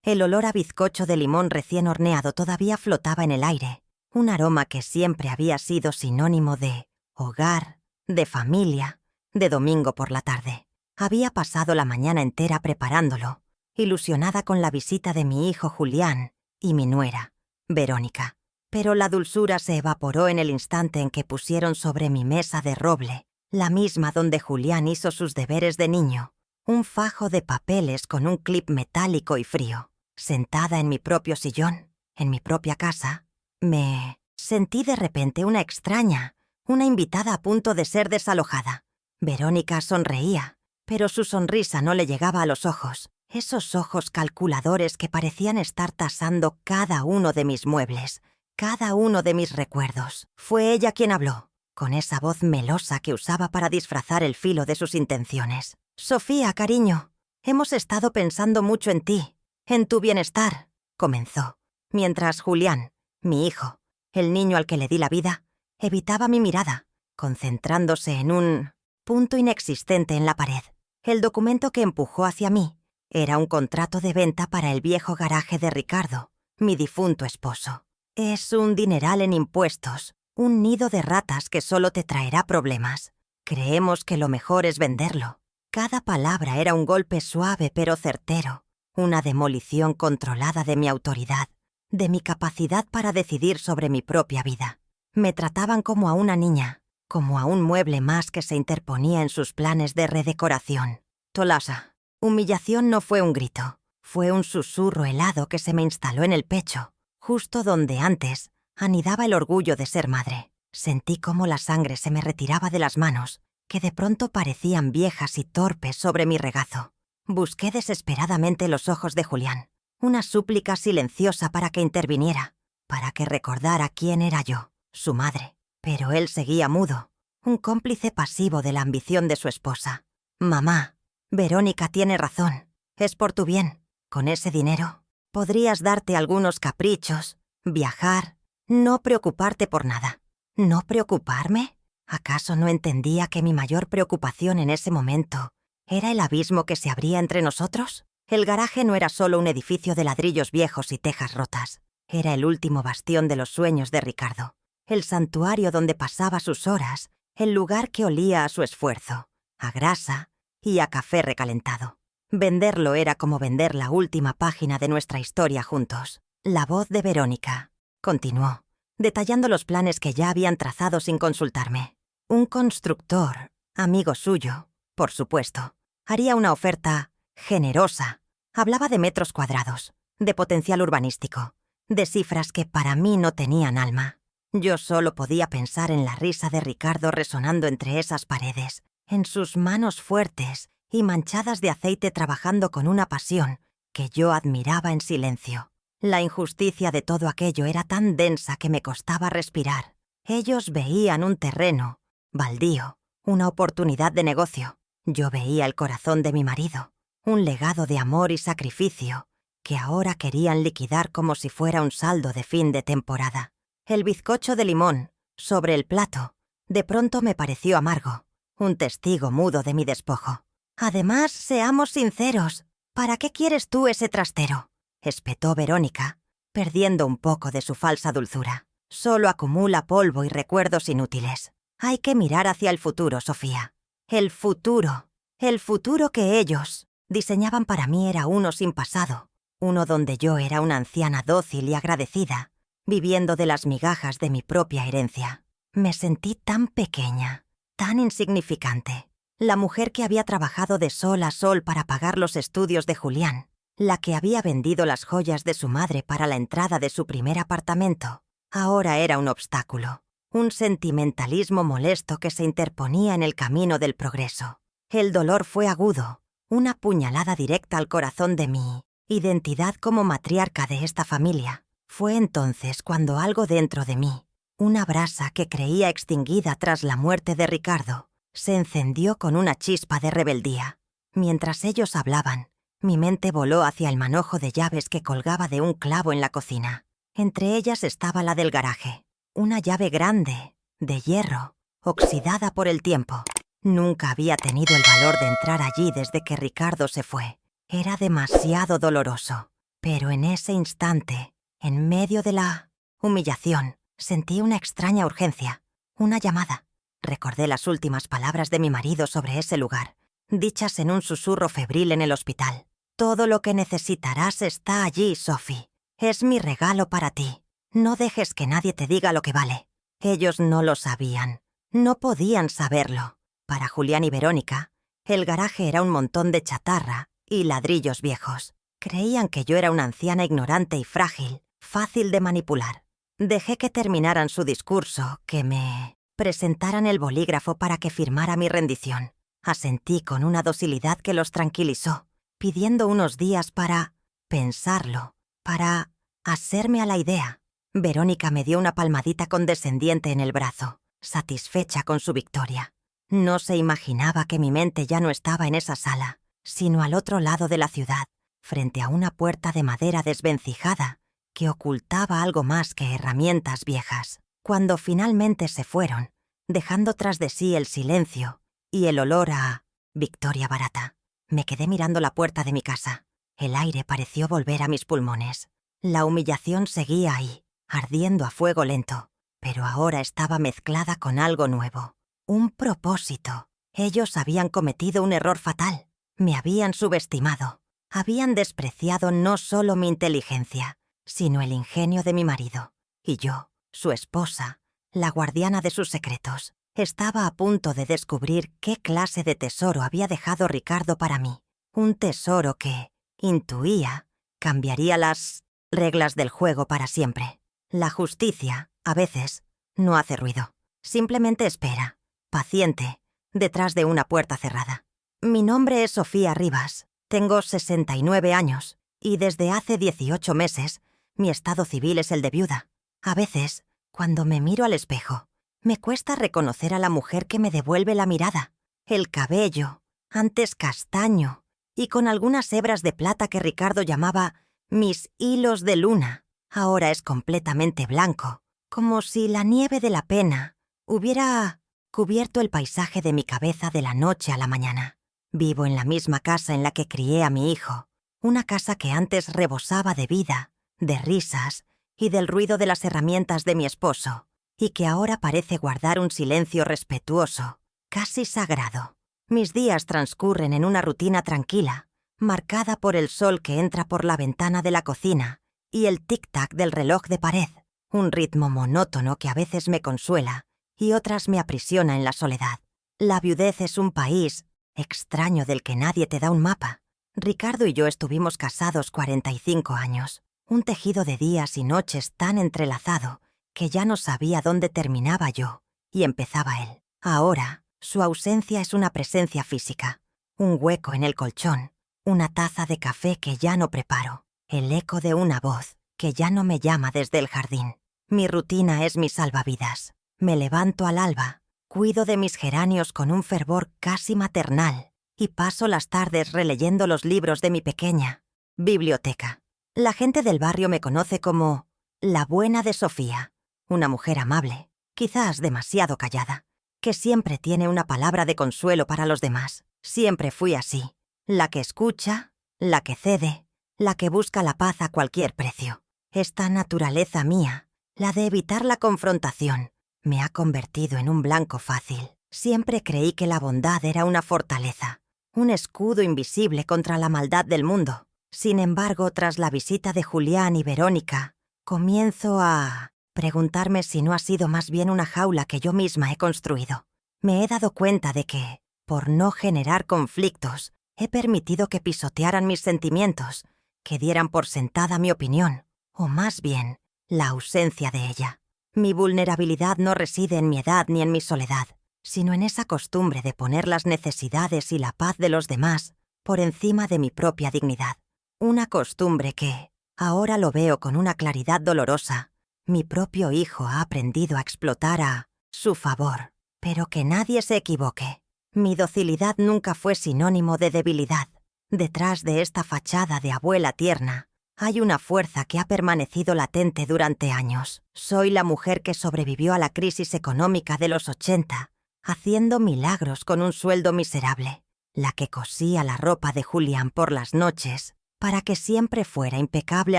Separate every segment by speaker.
Speaker 1: El olor a bizcocho de limón recién horneado todavía flotaba en el aire, un aroma que siempre había sido sinónimo de hogar, de familia, de domingo por la tarde. Había pasado la mañana entera preparándolo, ilusionada con la visita de mi hijo Julián y mi nuera, Verónica. Pero la dulzura se evaporó en el instante en que pusieron sobre mi mesa de roble, la misma donde Julián hizo sus deberes de niño, un fajo de papeles con un clip metálico y frío. Sentada en mi propio sillón, en mi propia casa, me sentí de repente una extraña, una invitada a punto de ser desalojada. Verónica sonreía, pero su sonrisa no le llegaba a los ojos, esos ojos calculadores que parecían estar tasando cada uno de mis muebles, cada uno de mis recuerdos. Fue ella quien habló, con esa voz melosa que usaba para disfrazar el filo de sus intenciones. «Sofía, cariño, hemos estado pensando mucho en ti, en tu bienestar», comenzó, mientras Julián, mi hijo, el niño al que le di la vida, evitaba mi mirada, concentrándose en un punto inexistente en la pared. El documento que empujó hacia mí era un contrato de venta para el viejo garaje de Ricardo, mi difunto esposo. Es un dineral en impuestos, un nido de ratas que solo te traerá problemas. Creemos que lo mejor es venderlo. Cada palabra era un golpe suave pero certero, una demolición controlada de mi autoridad, de mi capacidad para decidir sobre mi propia vida. Me trataban como a una niña, como a un mueble más que se interponía en sus planes de redecoración. Tolasa. Humillación no fue un grito, fue un susurro helado que se me instaló en el pecho, justo donde antes anidaba el orgullo de ser madre. Sentí cómo la sangre se me retiraba de las manos, que de pronto parecían viejas y torpes sobre mi regazo. Busqué desesperadamente los ojos de Julián, una súplica silenciosa para que interviniera, para que recordara quién era yo, su madre. Pero él seguía mudo, un cómplice pasivo de la ambición de su esposa. «Mamá, Verónica tiene razón, es por tu bien. Con ese dinero podrías darte algunos caprichos, viajar, no preocuparte por nada». ¿No preocuparme? ¿Acaso no entendía que mi mayor preocupación en ese momento era el abismo que se abría entre nosotros? El garaje no era solo un edificio de ladrillos viejos y tejas rotas. Era el último bastión de los sueños de Ricardo, el santuario donde pasaba sus horas, el lugar que olía a su esfuerzo, a grasa y a café recalentado. Venderlo era como vender la última página de nuestra historia juntos. La voz de Verónica continuó, detallando los planes que ya habían trazado sin consultarme. Un constructor, amigo suyo, por supuesto, haría una oferta generosa. Hablaba de metros cuadrados, de potencial urbanístico, de cifras que para mí no tenían alma. Yo solo podía pensar en la risa de Ricardo resonando entre esas paredes, en sus manos fuertes y manchadas de aceite trabajando con una pasión que yo admiraba en silencio. La injusticia de todo aquello era tan densa que me costaba respirar. Ellos veían un terreno, baldío, una oportunidad de negocio. Yo veía el corazón de mi marido, un legado de amor y sacrificio que ahora querían liquidar como si fuera un saldo de fin de temporada. El bizcocho de limón, sobre el plato, de pronto me pareció amargo, un testigo mudo de mi despojo. «Además, seamos sinceros, ¿para qué quieres tú ese trastero?», espetó Verónica, perdiendo un poco de su falsa dulzura. «Solo acumula polvo y recuerdos inútiles. Hay que mirar hacia el futuro, Sofía. El futuro que ellos diseñaban para mí era uno sin pasado, uno donde yo era una anciana dócil y agradecida, viviendo de las migajas de mi propia herencia. Me sentí tan pequeña, tan insignificante. La mujer que había trabajado de sol a sol para pagar los estudios de Julián, la que había vendido las joyas de su madre para la entrada de su primer apartamento, ahora era un obstáculo, un sentimentalismo molesto que se interponía en el camino del progreso. El dolor fue agudo, una puñalada directa al corazón de mi identidad como matriarca de esta familia. Fue entonces cuando algo dentro de mí, una brasa que creía extinguida tras la muerte de Ricardo, se encendió con una chispa de rebeldía. Mientras ellos hablaban, mi mente voló hacia el manojo de llaves que colgaba de un clavo en la cocina. Entre ellas estaba la del garaje, una llave grande, de hierro, oxidada por el tiempo. Nunca había tenido el valor de entrar allí desde que Ricardo se fue. Era demasiado doloroso. Pero en ese instante, en medio de la humillación, sentí una extraña urgencia, una llamada. Recordé las últimas palabras de mi marido sobre ese lugar, dichas en un susurro febril en el hospital. Todo lo que necesitarás está allí, Sophie. Es mi regalo para ti. No dejes que nadie te diga lo que vale. Ellos no lo sabían. No podían saberlo. Para Julián y Verónica, el garaje era un montón de chatarra y ladrillos viejos. Creían que yo era una anciana ignorante y frágil, fácil de manipular. Dejé que terminaran su discurso, que me presentaran el bolígrafo para que firmara mi rendición. Asentí con una docilidad que los tranquilizó, pidiendo unos días para pensarlo, para hacerme a la idea. Verónica me dio una palmadita condescendiente en el brazo, satisfecha con su victoria. No se imaginaba que mi mente ya no estaba en esa sala, sino al otro lado de la ciudad, frente a una puerta de madera desvencijada que ocultaba algo más que herramientas viejas. Cuando finalmente se fueron, dejando tras de sí el silencio y el olor a victoria barata, me quedé mirando la puerta de mi casa. El aire pareció volver a mis pulmones. La humillación seguía ahí, ardiendo a fuego lento, pero ahora estaba mezclada con algo nuevo. Un propósito. Ellos habían cometido un error fatal. Me habían subestimado. Habían despreciado no solo mi inteligencia, sino el ingenio de mi marido. Y yo, su esposa, la guardiana de sus secretos, estaba a punto de descubrir qué clase de tesoro había dejado Ricardo para mí. Un tesoro que, intuía, cambiaría las reglas del juego para siempre. La justicia, a veces, no hace ruido. Simplemente espera, paciente, detrás de una puerta cerrada. Mi nombre es Sofía Rivas. Tengo 69 años y desde hace 18 meses mi estado civil es el de viuda. A veces, cuando me miro al espejo, me cuesta reconocer a la mujer que me devuelve la mirada. El cabello, antes castaño, y con algunas hebras de plata que Ricardo llamaba mis hilos de luna, ahora es completamente blanco, como si la nieve de la pena hubiera cubierto el paisaje de mi cabeza de la noche a la mañana. Vivo en la misma casa en la que crié a mi hijo, una casa que antes rebosaba de vida, de risas y del ruido de las herramientas de mi esposo, y que ahora parece guardar un silencio respetuoso, casi sagrado. Mis días transcurren en una rutina tranquila, marcada por el sol que entra por la ventana de la cocina y el tic-tac del reloj de pared, un ritmo monótono que a veces me consuela y otras me aprisiona en la soledad. La viudez es un país extraño del que nadie te da un mapa. Ricardo y yo estuvimos casados 45 años, un tejido de días y noches tan entrelazado que ya no sabía dónde terminaba yo y empezaba él. Ahora, su ausencia es una presencia física, un hueco en el colchón, una taza de café que ya no preparo, el eco de una voz que ya no me llama desde el jardín. Mi rutina es mi salvavidas. Me levanto al alba, cuido de mis geranios con un fervor casi maternal y paso las tardes releyendo los libros de mi pequeña biblioteca. La gente del barrio me conoce como la buena de Sofía, una mujer amable, quizás demasiado callada, que siempre tiene una palabra de consuelo para los demás. Siempre fui así, la que escucha, la que cede, la que busca la paz a cualquier precio. Esta naturaleza mía, la de evitar la confrontación, me ha convertido en un blanco fácil. Siempre creí que la bondad era una fortaleza, un escudo invisible contra la maldad del mundo. Sin embargo, tras la visita de Julián y Verónica, comienzo a preguntarme si no ha sido más bien una jaula que yo misma he construido. Me he dado cuenta de que, por no generar conflictos, he permitido que pisotearan mis sentimientos, que dieran por sentada mi opinión, o más bien, la ausencia de ella. Mi vulnerabilidad no reside en mi edad ni en mi soledad, sino en esa costumbre de poner las necesidades y la paz de los demás por encima de mi propia dignidad. Una costumbre que, ahora lo veo con una claridad dolorosa, mi propio hijo ha aprendido a explotar a su favor. Pero que nadie se equivoque. Mi docilidad nunca fue sinónimo de debilidad. Detrás de esta fachada de abuela tierna, hay una fuerza que ha permanecido latente durante años. Soy la mujer que sobrevivió a la crisis económica de los 80, haciendo milagros con un sueldo miserable. La que cosía la ropa de Julián por las noches para que siempre fuera impecable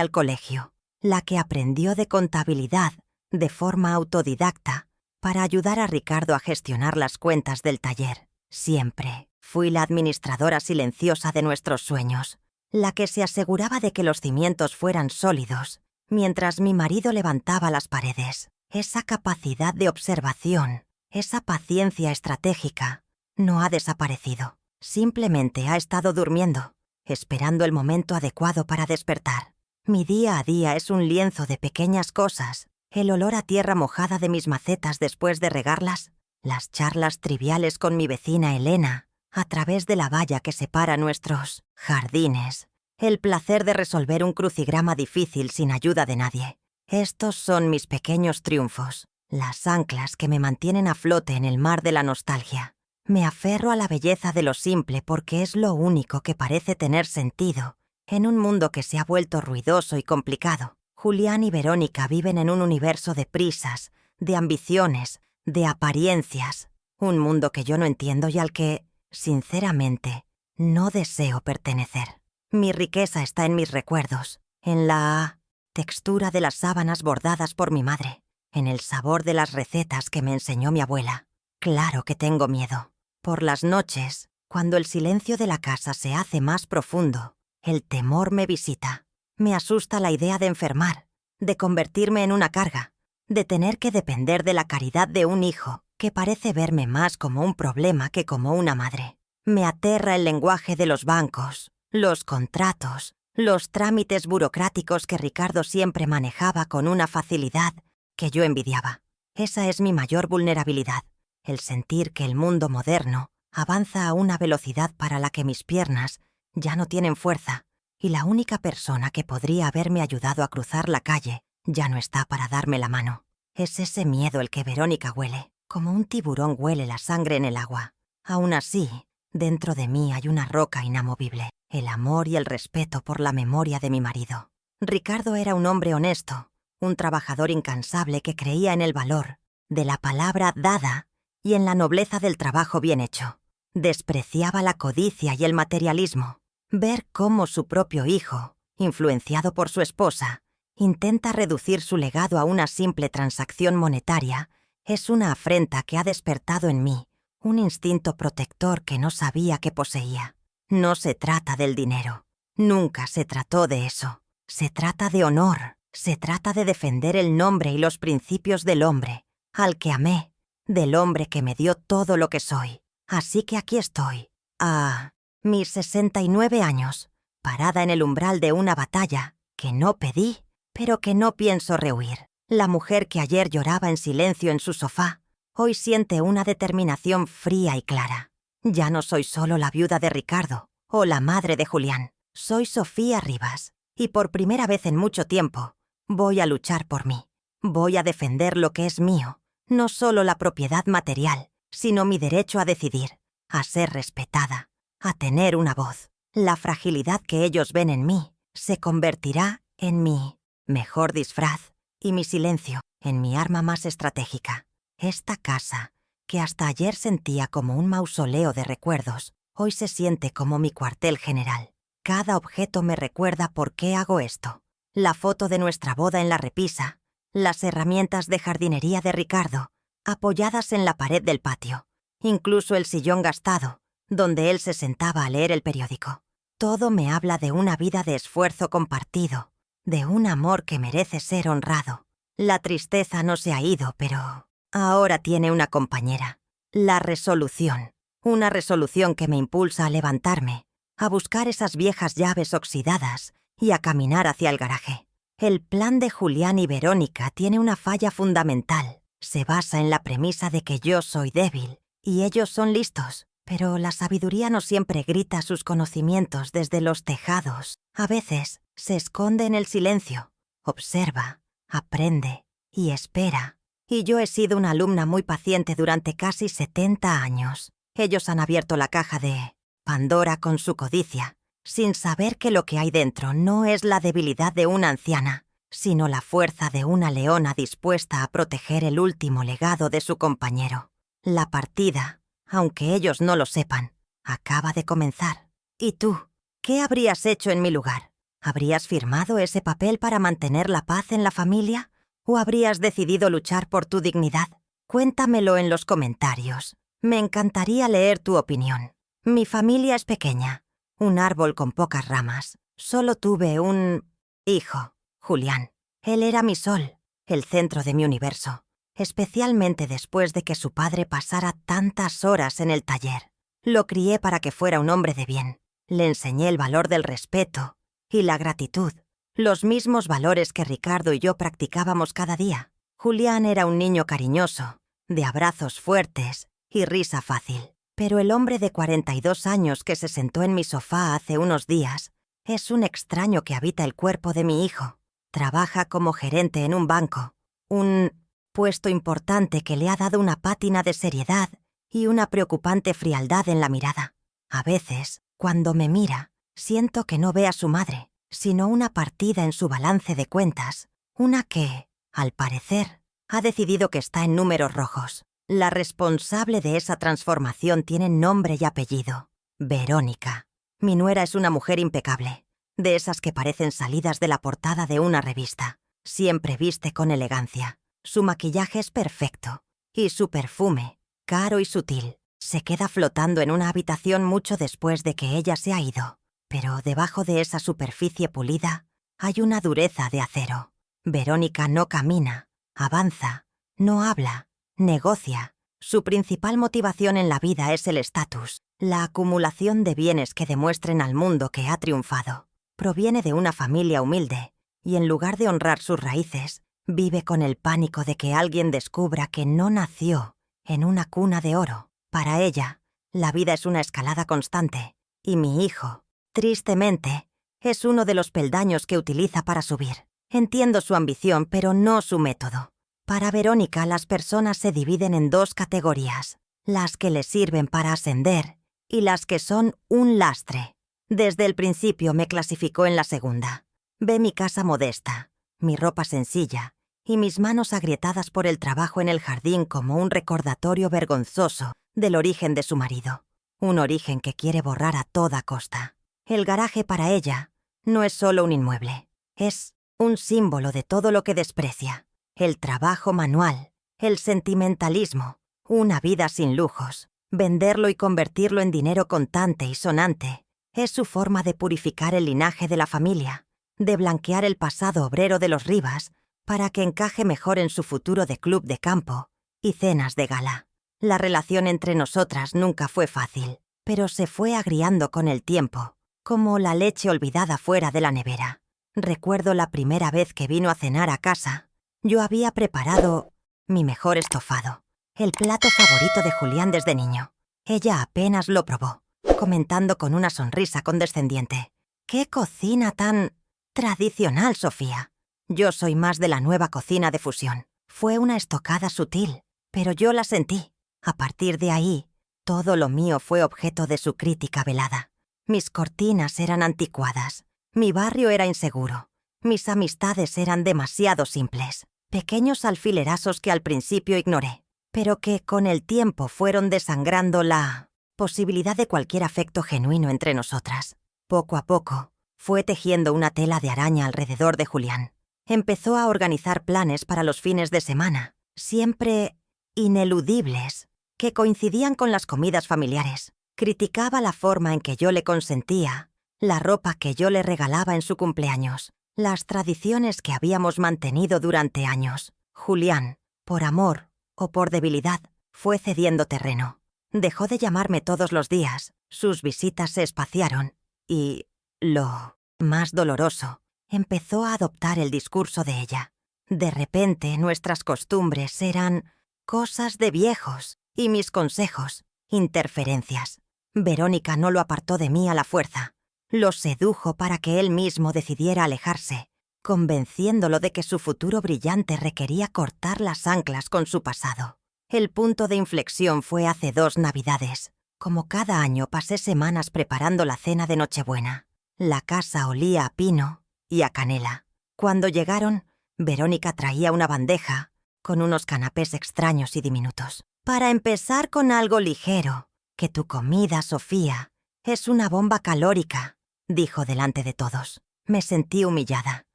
Speaker 1: al colegio, la que aprendió de contabilidad de forma autodidacta para ayudar a Ricardo a gestionar las cuentas del taller. Siempre fui la administradora silenciosa de nuestros sueños, la que se aseguraba de que los cimientos fueran sólidos, mientras mi marido levantaba las paredes. Esa capacidad de observación, esa paciencia estratégica, no ha desaparecido. Simplemente ha estado durmiendo, esperando el momento adecuado para despertar. Mi día a día es un lienzo de pequeñas cosas, el olor a tierra mojada de mis macetas después de regarlas, las charlas triviales con mi vecina Elena a través de la valla que separa nuestros jardines, el placer de resolver un crucigrama difícil sin ayuda de nadie. Estos son mis pequeños triunfos, las anclas que me mantienen a flote en el mar de la nostalgia. Me aferro a la belleza de lo simple porque es lo único que parece tener sentido en un mundo que se ha vuelto ruidoso y complicado. Julián y Verónica viven en un universo de prisas, de ambiciones, de apariencias, un mundo que yo no entiendo y al que, sinceramente, no deseo pertenecer. Mi riqueza está en mis recuerdos, en la textura de las sábanas bordadas por mi madre, en el sabor de las recetas que me enseñó mi abuela. Claro que tengo miedo. Por las noches, cuando el silencio de la casa se hace más profundo, el temor me visita. Me asusta la idea de enfermar, de convertirme en una carga, de tener que depender de la caridad de un hijo que parece verme más como un problema que como una madre. Me aterra el lenguaje de los bancos, los contratos, los trámites burocráticos que Ricardo siempre manejaba con una facilidad que yo envidiaba. Esa es mi mayor vulnerabilidad, el sentir que el mundo moderno avanza a una velocidad para la que mis piernas ya no tienen fuerza y la única persona que podría haberme ayudado a cruzar la calle ya no está para darme la mano. Es ese miedo el que Verónica huele, como un tiburón huele la sangre en el agua. Aún así, dentro de mí hay una roca inamovible, el amor y el respeto por la memoria de mi marido. Ricardo era un hombre honesto, un trabajador incansable que creía en el valor de la palabra dada y en la nobleza del trabajo bien hecho. Despreciaba la codicia y el materialismo. Ver cómo su propio hijo, influenciado por su esposa, intenta reducir su legado a una simple transacción monetaria es una afrenta que ha despertado en mí un instinto protector que no sabía que poseía. No se trata del dinero. Nunca se trató de eso. Se trata de honor. Se trata de defender el nombre y los principios del hombre, al que amé, del hombre que me dio todo lo que soy. Así que aquí estoy, a mis 69 años, parada en el umbral de una batalla que no pedí, pero que no pienso rehuir. La mujer que ayer lloraba en silencio en su sofá, hoy siente una determinación fría y clara. Ya no soy solo la viuda de Ricardo o la madre de Julián. Soy Sofía Rivas, y por primera vez en mucho tiempo, voy a luchar por mí. Voy a defender lo que es mío, no solo la propiedad material, sino mi derecho a decidir, a ser respetada, a tener una voz. La fragilidad que ellos ven en mí se convertirá en mi mejor disfraz y mi silencio en mi arma más estratégica. Esta casa, que hasta ayer sentía como un mausoleo de recuerdos, hoy se siente como mi cuartel general. Cada objeto me recuerda por qué hago esto. La foto de nuestra boda en la repisa, las herramientas de jardinería de Ricardo, apoyadas en la pared del patio, incluso el sillón gastado, donde él se sentaba a leer el periódico. Todo me habla de una vida de esfuerzo compartido, de un amor que merece ser honrado. La tristeza no se ha ido, pero ahora tiene una compañera. La resolución. Una resolución que me impulsa a levantarme, a buscar esas viejas llaves oxidadas y a caminar hacia el garaje. El plan de Julián y Verónica tiene una falla fundamental. Se basa en la premisa de que yo soy débil y ellos son listos. Pero la sabiduría no siempre grita sus conocimientos desde los tejados. A veces se esconde en el silencio, observa, aprende y espera. Y yo he sido una alumna muy paciente durante casi 70 años. Ellos han abierto la caja de Pandora con su codicia, sin saber que lo que hay dentro no es la debilidad de una anciana, sino la fuerza de una leona dispuesta a proteger el último legado de su compañero. La partida, aunque ellos no lo sepan, acaba de comenzar. ¿Y tú? ¿Qué habrías hecho en mi lugar? ¿Habrías firmado ese papel para mantener la paz en la familia? ¿O habrías decidido luchar por tu dignidad? Cuéntamelo en los comentarios. Me encantaría leer tu opinión. Mi familia es pequeña, un árbol con pocas ramas. Solo tuve un hijo, Julián. Él era mi sol, el centro de mi universo, especialmente después de que su padre pasara tantas horas en el taller. Lo crié para que fuera un hombre de bien. Le enseñé el valor del respeto y la gratitud, los mismos valores que Ricardo y yo practicábamos cada día. Julián era un niño cariñoso, de abrazos fuertes y risa fácil. Pero el hombre de 42 años que se sentó en mi sofá hace unos días es un extraño que habita el cuerpo de mi hijo. Trabaja como gerente en un banco, un puesto importante que le ha dado una pátina de seriedad y una preocupante frialdad en la mirada. A veces, cuando me mira, siento que no ve a su madre, sino una partida en su balance de cuentas, una que, al parecer, ha decidido que está en números rojos. La responsable de esa transformación tiene nombre y apellido: Verónica. Mi nuera es una mujer impecable, de esas que parecen salidas de la portada de una revista. Siempre viste con elegancia. Su maquillaje es perfecto, y su perfume, caro y sutil, se queda flotando en una habitación mucho después de que ella se ha ido. Pero debajo de esa superficie pulida hay una dureza de acero. Verónica no camina, avanza, no habla, negocia. Su principal motivación en la vida es el estatus, la acumulación de bienes que demuestren al mundo que ha triunfado. Proviene de una familia humilde, y en lugar de honrar sus raíces, vive con el pánico de que alguien descubra que no nació en una cuna de oro. Para ella, la vida es una escalada constante, y mi hijo, tristemente, es uno de los peldaños que utiliza para subir. Entiendo su ambición, pero no su método. Para Verónica, las personas se dividen en dos categorías: las que le sirven para ascender y las que son un lastre. Desde el principio me clasificó en la segunda. Ve mi casa modesta, mi ropa sencilla y mis manos agrietadas por el trabajo en el jardín como un recordatorio vergonzoso del origen de su marido. Un origen que quiere borrar a toda costa. El garaje para ella no es solo un inmueble, es un símbolo de todo lo que desprecia. El trabajo manual, el sentimentalismo, una vida sin lujos. Venderlo y convertirlo en dinero contante y sonante es su forma de purificar el linaje de la familia, de blanquear el pasado obrero de los Rivas para que encaje mejor en su futuro de club de campo y cenas de gala. La relación entre nosotras nunca fue fácil, pero se fue agriando con el tiempo, como la leche olvidada fuera de la nevera. Recuerdo la primera vez que vino a cenar a casa. Yo había preparado mi mejor estofado, el plato favorito de Julián desde niño. Ella apenas lo probó, comentando con una sonrisa condescendiente: «¡Qué cocina tan tradicional, Sofía!». Yo soy más de la nueva cocina de fusión. Fue una estocada sutil, pero yo la sentí. A partir de ahí, todo lo mío fue objeto de su crítica velada. Mis cortinas eran anticuadas, mi barrio era inseguro, mis amistades eran demasiado simples. Pequeños alfilerazos que al principio ignoré, pero que con el tiempo fueron desangrando la posibilidad de cualquier afecto genuino entre nosotras. Poco a poco, fue tejiendo una tela de araña alrededor de Julián. Empezó a organizar planes para los fines de semana, siempre ineludibles, que coincidían con las comidas familiares. Criticaba la forma en que yo le consentía, la ropa que yo le regalaba en su cumpleaños, las tradiciones que habíamos mantenido durante años. Julián, por amor o por debilidad, fue cediendo terreno. Dejó de llamarme todos los días, sus visitas se espaciaron y, lo más doloroso, empezó a adoptar el discurso de ella. De repente, nuestras costumbres eran cosas de viejos y mis consejos, interferencias. Verónica no lo apartó de mí a la fuerza. Lo sedujo para que él mismo decidiera alejarse, convenciéndolo de que su futuro brillante requería cortar las anclas con su pasado. El punto de inflexión fue hace 2 Navidades. Como cada año, pasé semanas preparando la cena de Nochebuena. La casa olía a pino y a canela. Cuando llegaron, Verónica traía una bandeja con unos canapés extraños y diminutos. «Para empezar con algo ligero, que tu comida, Sofía, es una bomba calórica», dijo delante de todos. Me sentí humillada,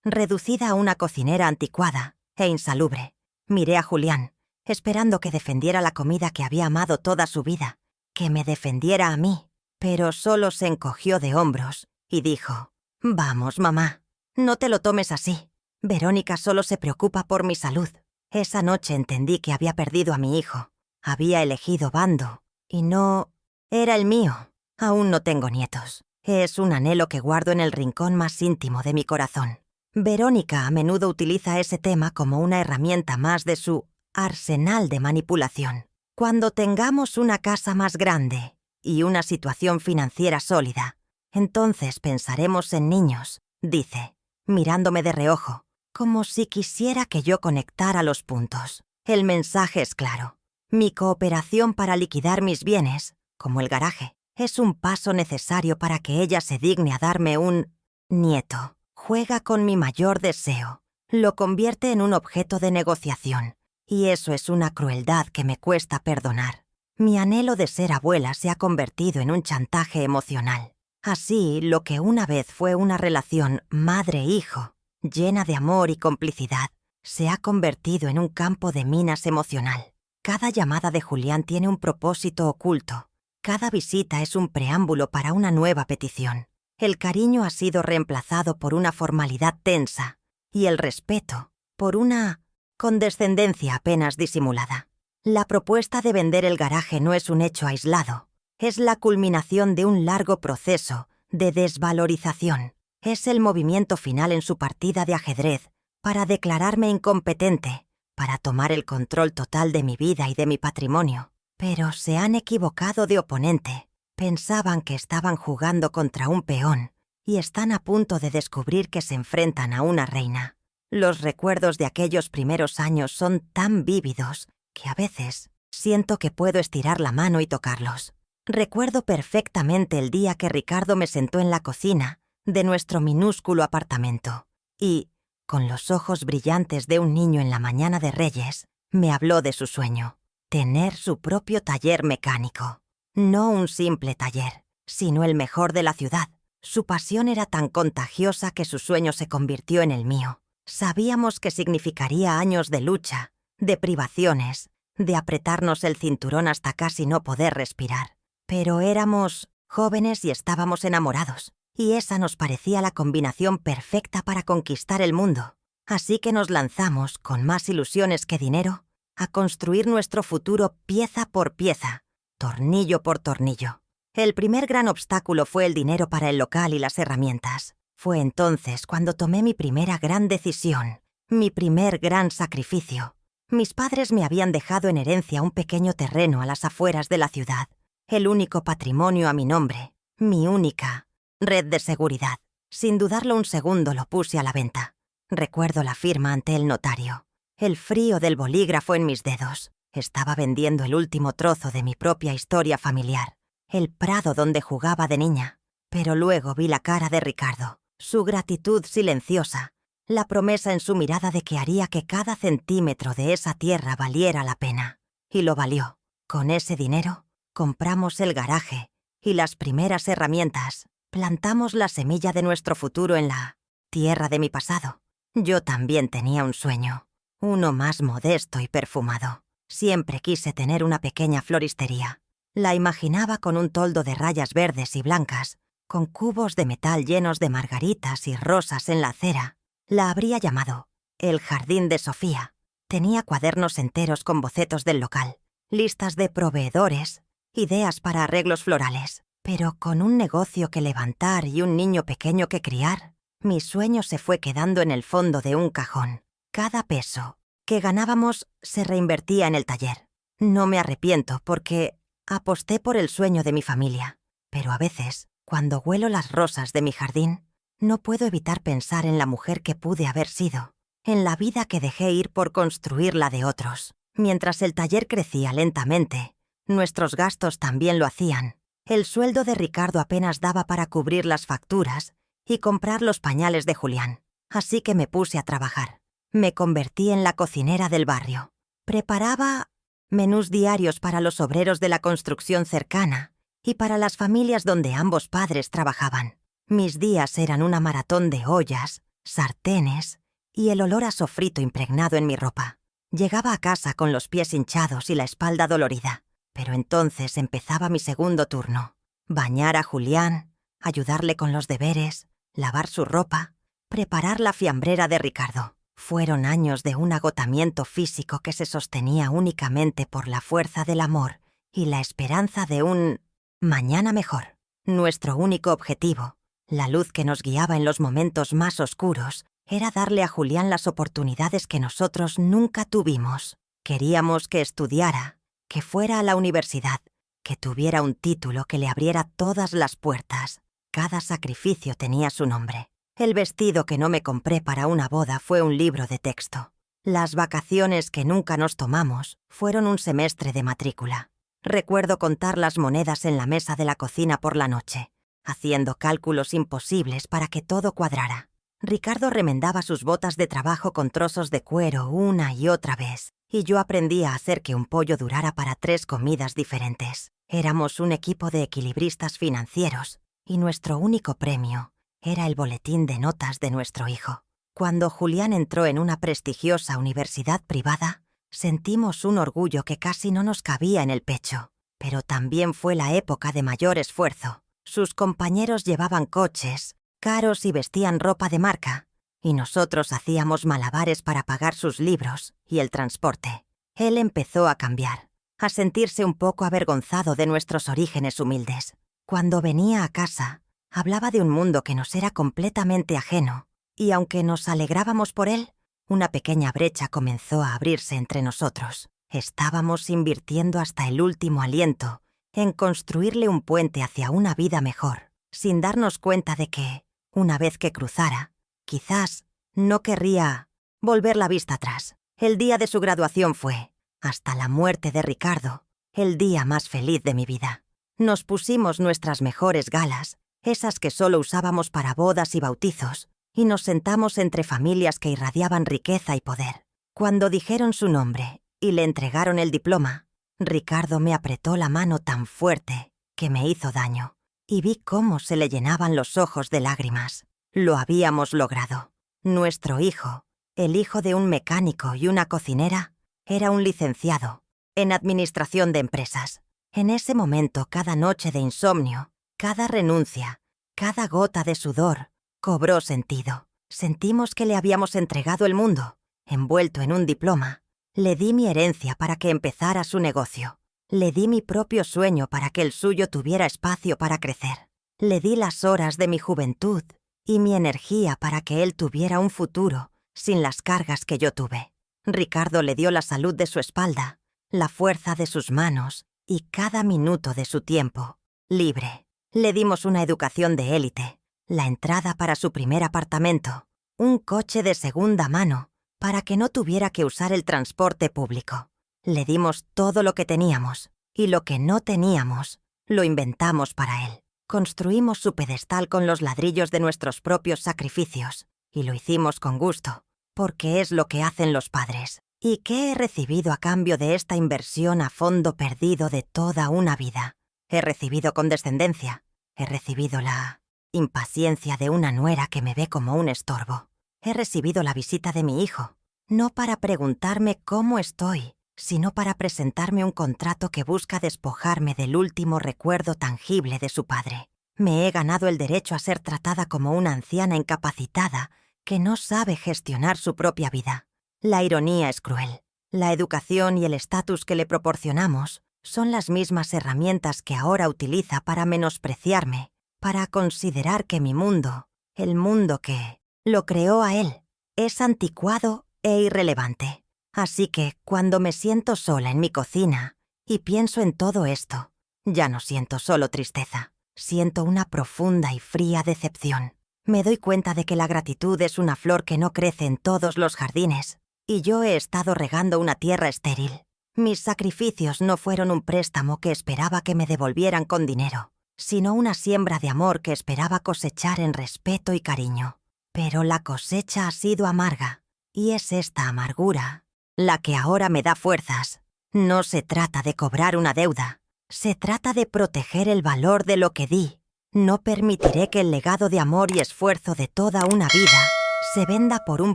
Speaker 1: reducida a una cocinera anticuada e insalubre. Miré a Julián, esperando que defendiera la comida que había amado toda su vida, que me defendiera a mí, pero solo se encogió de hombros y dijo: «Vamos, mamá, no te lo tomes así. Verónica solo se preocupa por mi salud». Esa noche entendí que había perdido a mi hijo. Había elegido bando, y no era el mío. Aún no tengo nietos. Es un anhelo que guardo en el rincón más íntimo de mi corazón. Verónica a menudo utiliza ese tema como una herramienta más de su arsenal de manipulación. Cuando tengamos una casa más grande y una situación financiera sólida, entonces pensaremos en niños, dice, mirándome de reojo, como si quisiera que yo conectara los puntos. El mensaje es claro. Mi cooperación para liquidar mis bienes, como el garaje, es un paso necesario para que ella se digne a darme un nieto. Juega con mi mayor deseo, lo convierte en un objeto de negociación, y eso es una crueldad que me cuesta perdonar. Mi anhelo de ser abuela se ha convertido en un chantaje emocional. Así, lo que una vez fue una relación madre-hijo, llena de amor y complicidad, se ha convertido en un campo de minas emocional. Cada llamada de Julián tiene un propósito oculto. Cada visita es un preámbulo para una nueva petición. El cariño ha sido reemplazado por una formalidad tensa y el respeto por una condescendencia apenas disimulada. La propuesta de vender el garaje no es un hecho aislado. Es la culminación de un largo proceso de desvalorización. Es el movimiento final en su partida de ajedrez para declararme incompetente, para tomar el control total de mi vida y de mi patrimonio. Pero se han equivocado de oponente. Pensaban que estaban jugando contra un peón y están a punto de descubrir que se enfrentan a una reina. Los recuerdos de aquellos primeros años son tan vívidos que a veces siento que puedo estirar la mano y tocarlos. Recuerdo perfectamente el día que Ricardo me sentó en la cocina de nuestro minúsculo apartamento y, con los ojos brillantes de un niño en la mañana de Reyes, me habló de su sueño: tener su propio taller mecánico. No un simple taller, sino el mejor de la ciudad. Su pasión era tan contagiosa que su sueño se convirtió en el mío. Sabíamos que significaría años de lucha, de privaciones, de apretarnos el cinturón hasta casi no poder respirar. Pero éramos jóvenes y estábamos enamorados, y esa nos parecía la combinación perfecta para conquistar el mundo. Así que nos lanzamos, con más ilusiones que dinero, a construir nuestro futuro pieza por pieza, tornillo por tornillo. El primer gran obstáculo fue el dinero para el local y las herramientas. Fue entonces cuando tomé mi primera gran decisión, mi primer gran sacrificio. Mis padres me habían dejado en herencia un pequeño terreno a las afueras de la ciudad, el único patrimonio a mi nombre, mi única red de seguridad. Sin dudarlo un segundo lo puse a la venta. Recuerdo la firma ante el notario, el frío del bolígrafo en mis dedos. Estaba vendiendo el último trozo de mi propia historia familiar, el prado donde jugaba de niña. Pero luego vi la cara de Ricardo, su gratitud silenciosa, la promesa en su mirada de que haría que cada centímetro de esa tierra valiera la pena. Y lo valió. Con ese dinero compramos el garaje y las primeras herramientas. Plantamos la semilla de nuestro futuro en la tierra de mi pasado. Yo también tenía un sueño, uno más modesto y perfumado. Siempre quise tener una pequeña floristería. La imaginaba con un toldo de rayas verdes y blancas, con cubos de metal llenos de margaritas y rosas en la acera. La habría llamado el Jardín de Sofía. Tenía cuadernos enteros con bocetos del local, listas de proveedores, ideas para arreglos florales. Pero con un negocio que levantar y un niño pequeño que criar, mi sueño se fue quedando en el fondo de un cajón. Cada peso que ganábamos se reinvertía en el taller. No me arrepiento porque aposté por el sueño de mi familia. Pero a veces, cuando huelo las rosas de mi jardín, no puedo evitar pensar en la mujer que pude haber sido, en la vida que dejé ir por construir la de otros. Mientras el taller crecía lentamente, nuestros gastos también lo hacían. El sueldo de Ricardo apenas daba para cubrir las facturas y comprar los pañales de Julián. Así que me puse a trabajar. Me convertí en la cocinera del barrio. Preparaba menús diarios para los obreros de la construcción cercana y para las familias donde ambos padres trabajaban. Mis días eran una maratón de ollas, sartenes y el olor a sofrito impregnado en mi ropa. Llegaba a casa con los pies hinchados y la espalda dolorida, pero entonces empezaba mi segundo turno. Bañar a Julián, ayudarle con los deberes, lavar su ropa, preparar la fiambrera de Ricardo. Fueron años de un agotamiento físico que se sostenía únicamente por la fuerza del amor y la esperanza de un mañana mejor. Nuestro único objetivo, la luz que nos guiaba en los momentos más oscuros, era darle a Julián las oportunidades que nosotros nunca tuvimos. Queríamos que estudiara, que fuera a la universidad, que tuviera un título que le abriera todas las puertas. Cada sacrificio tenía su nombre. El vestido que no me compré para una boda fue un libro de texto. Las vacaciones que nunca nos tomamos fueron un semestre de matrícula. Recuerdo contar las monedas en la mesa de la cocina por la noche, haciendo cálculos imposibles para que todo cuadrara. Ricardo remendaba sus botas de trabajo con trozos de cuero una y otra vez, y yo aprendí a hacer que un pollo durara para 3 comidas diferentes. Éramos un equipo de equilibristas financieros, y nuestro único premio era el boletín de notas de nuestro hijo. Cuando Julián entró en una prestigiosa universidad privada, sentimos un orgullo que casi no nos cabía en el pecho, pero también fue la época de mayor esfuerzo. Sus compañeros llevaban coches caros y vestían ropa de marca, y nosotros hacíamos malabares para pagar sus libros y el transporte. Él empezó a cambiar, a sentirse un poco avergonzado de nuestros orígenes humildes. Cuando venía a casa, hablaba de un mundo que nos era completamente ajeno, y aunque nos alegrábamos por él, una pequeña brecha comenzó a abrirse entre nosotros. Estábamos invirtiendo hasta el último aliento en construirle un puente hacia una vida mejor, sin darnos cuenta de que, una vez que cruzara, quizás no querría volver la vista atrás. El día de su graduación fue, hasta la muerte de Ricardo, el día más feliz de mi vida. Nos pusimos nuestras mejores galas, esas que solo usábamos para bodas y bautizos, y nos sentamos entre familias que irradiaban riqueza y poder. Cuando dijeron su nombre y le entregaron el diploma, Ricardo me apretó la mano tan fuerte que me hizo daño, y vi cómo se le llenaban los ojos de lágrimas. Lo habíamos logrado. Nuestro hijo, el hijo de un mecánico y una cocinera, era un licenciado en administración de empresas. En ese momento, cada noche de insomnio, cada renuncia, cada gota de sudor, cobró sentido. Sentimos que le habíamos entregado el mundo, envuelto en un diploma. Le di mi herencia para que empezara su negocio. Le di mi propio sueño para que el suyo tuviera espacio para crecer. Le di las horas de mi juventud y mi energía para que él tuviera un futuro sin las cargas que yo tuve. Ricardo le dio la salud de su espalda, la fuerza de sus manos y cada minuto de su tiempo libre. Le dimos una educación de élite, la entrada para su primer apartamento, un coche de segunda mano para que no tuviera que usar el transporte público. Le dimos todo lo que teníamos, y lo que no teníamos, lo inventamos para él. Construimos su pedestal con los ladrillos de nuestros propios sacrificios, y lo hicimos con gusto, porque es lo que hacen los padres. ¿Y qué he recibido a cambio de esta inversión a fondo perdido de toda una vida? He recibido condescendencia, he recibido la impaciencia de una nuera que me ve como un estorbo. He recibido la visita de mi hijo, no para preguntarme cómo estoy, sino para presentarme un contrato que busca despojarme del último recuerdo tangible de su padre. Me he ganado el derecho a ser tratada como una anciana incapacitada que no sabe gestionar su propia vida. La ironía es cruel. La educación y el estatus que le proporcionamos son las mismas herramientas que ahora utiliza para menospreciarme, para considerar que mi mundo, el mundo que lo creó a él, es anticuado e irrelevante. Así que, cuando me siento sola en mi cocina y pienso en todo esto, ya no siento solo tristeza, siento una profunda y fría decepción. Me doy cuenta de que la gratitud es una flor que no crece en todos los jardines, y yo he estado regando una tierra estéril. Mis sacrificios no fueron un préstamo que esperaba que me devolvieran con dinero, sino una siembra de amor que esperaba cosechar en respeto y cariño. Pero la cosecha ha sido amarga, y es esta amargura la que ahora me da fuerzas. No se trata de cobrar una deuda, se trata de proteger el valor de lo que di No permitiré que el legado de amor y esfuerzo de toda una vida se venda por un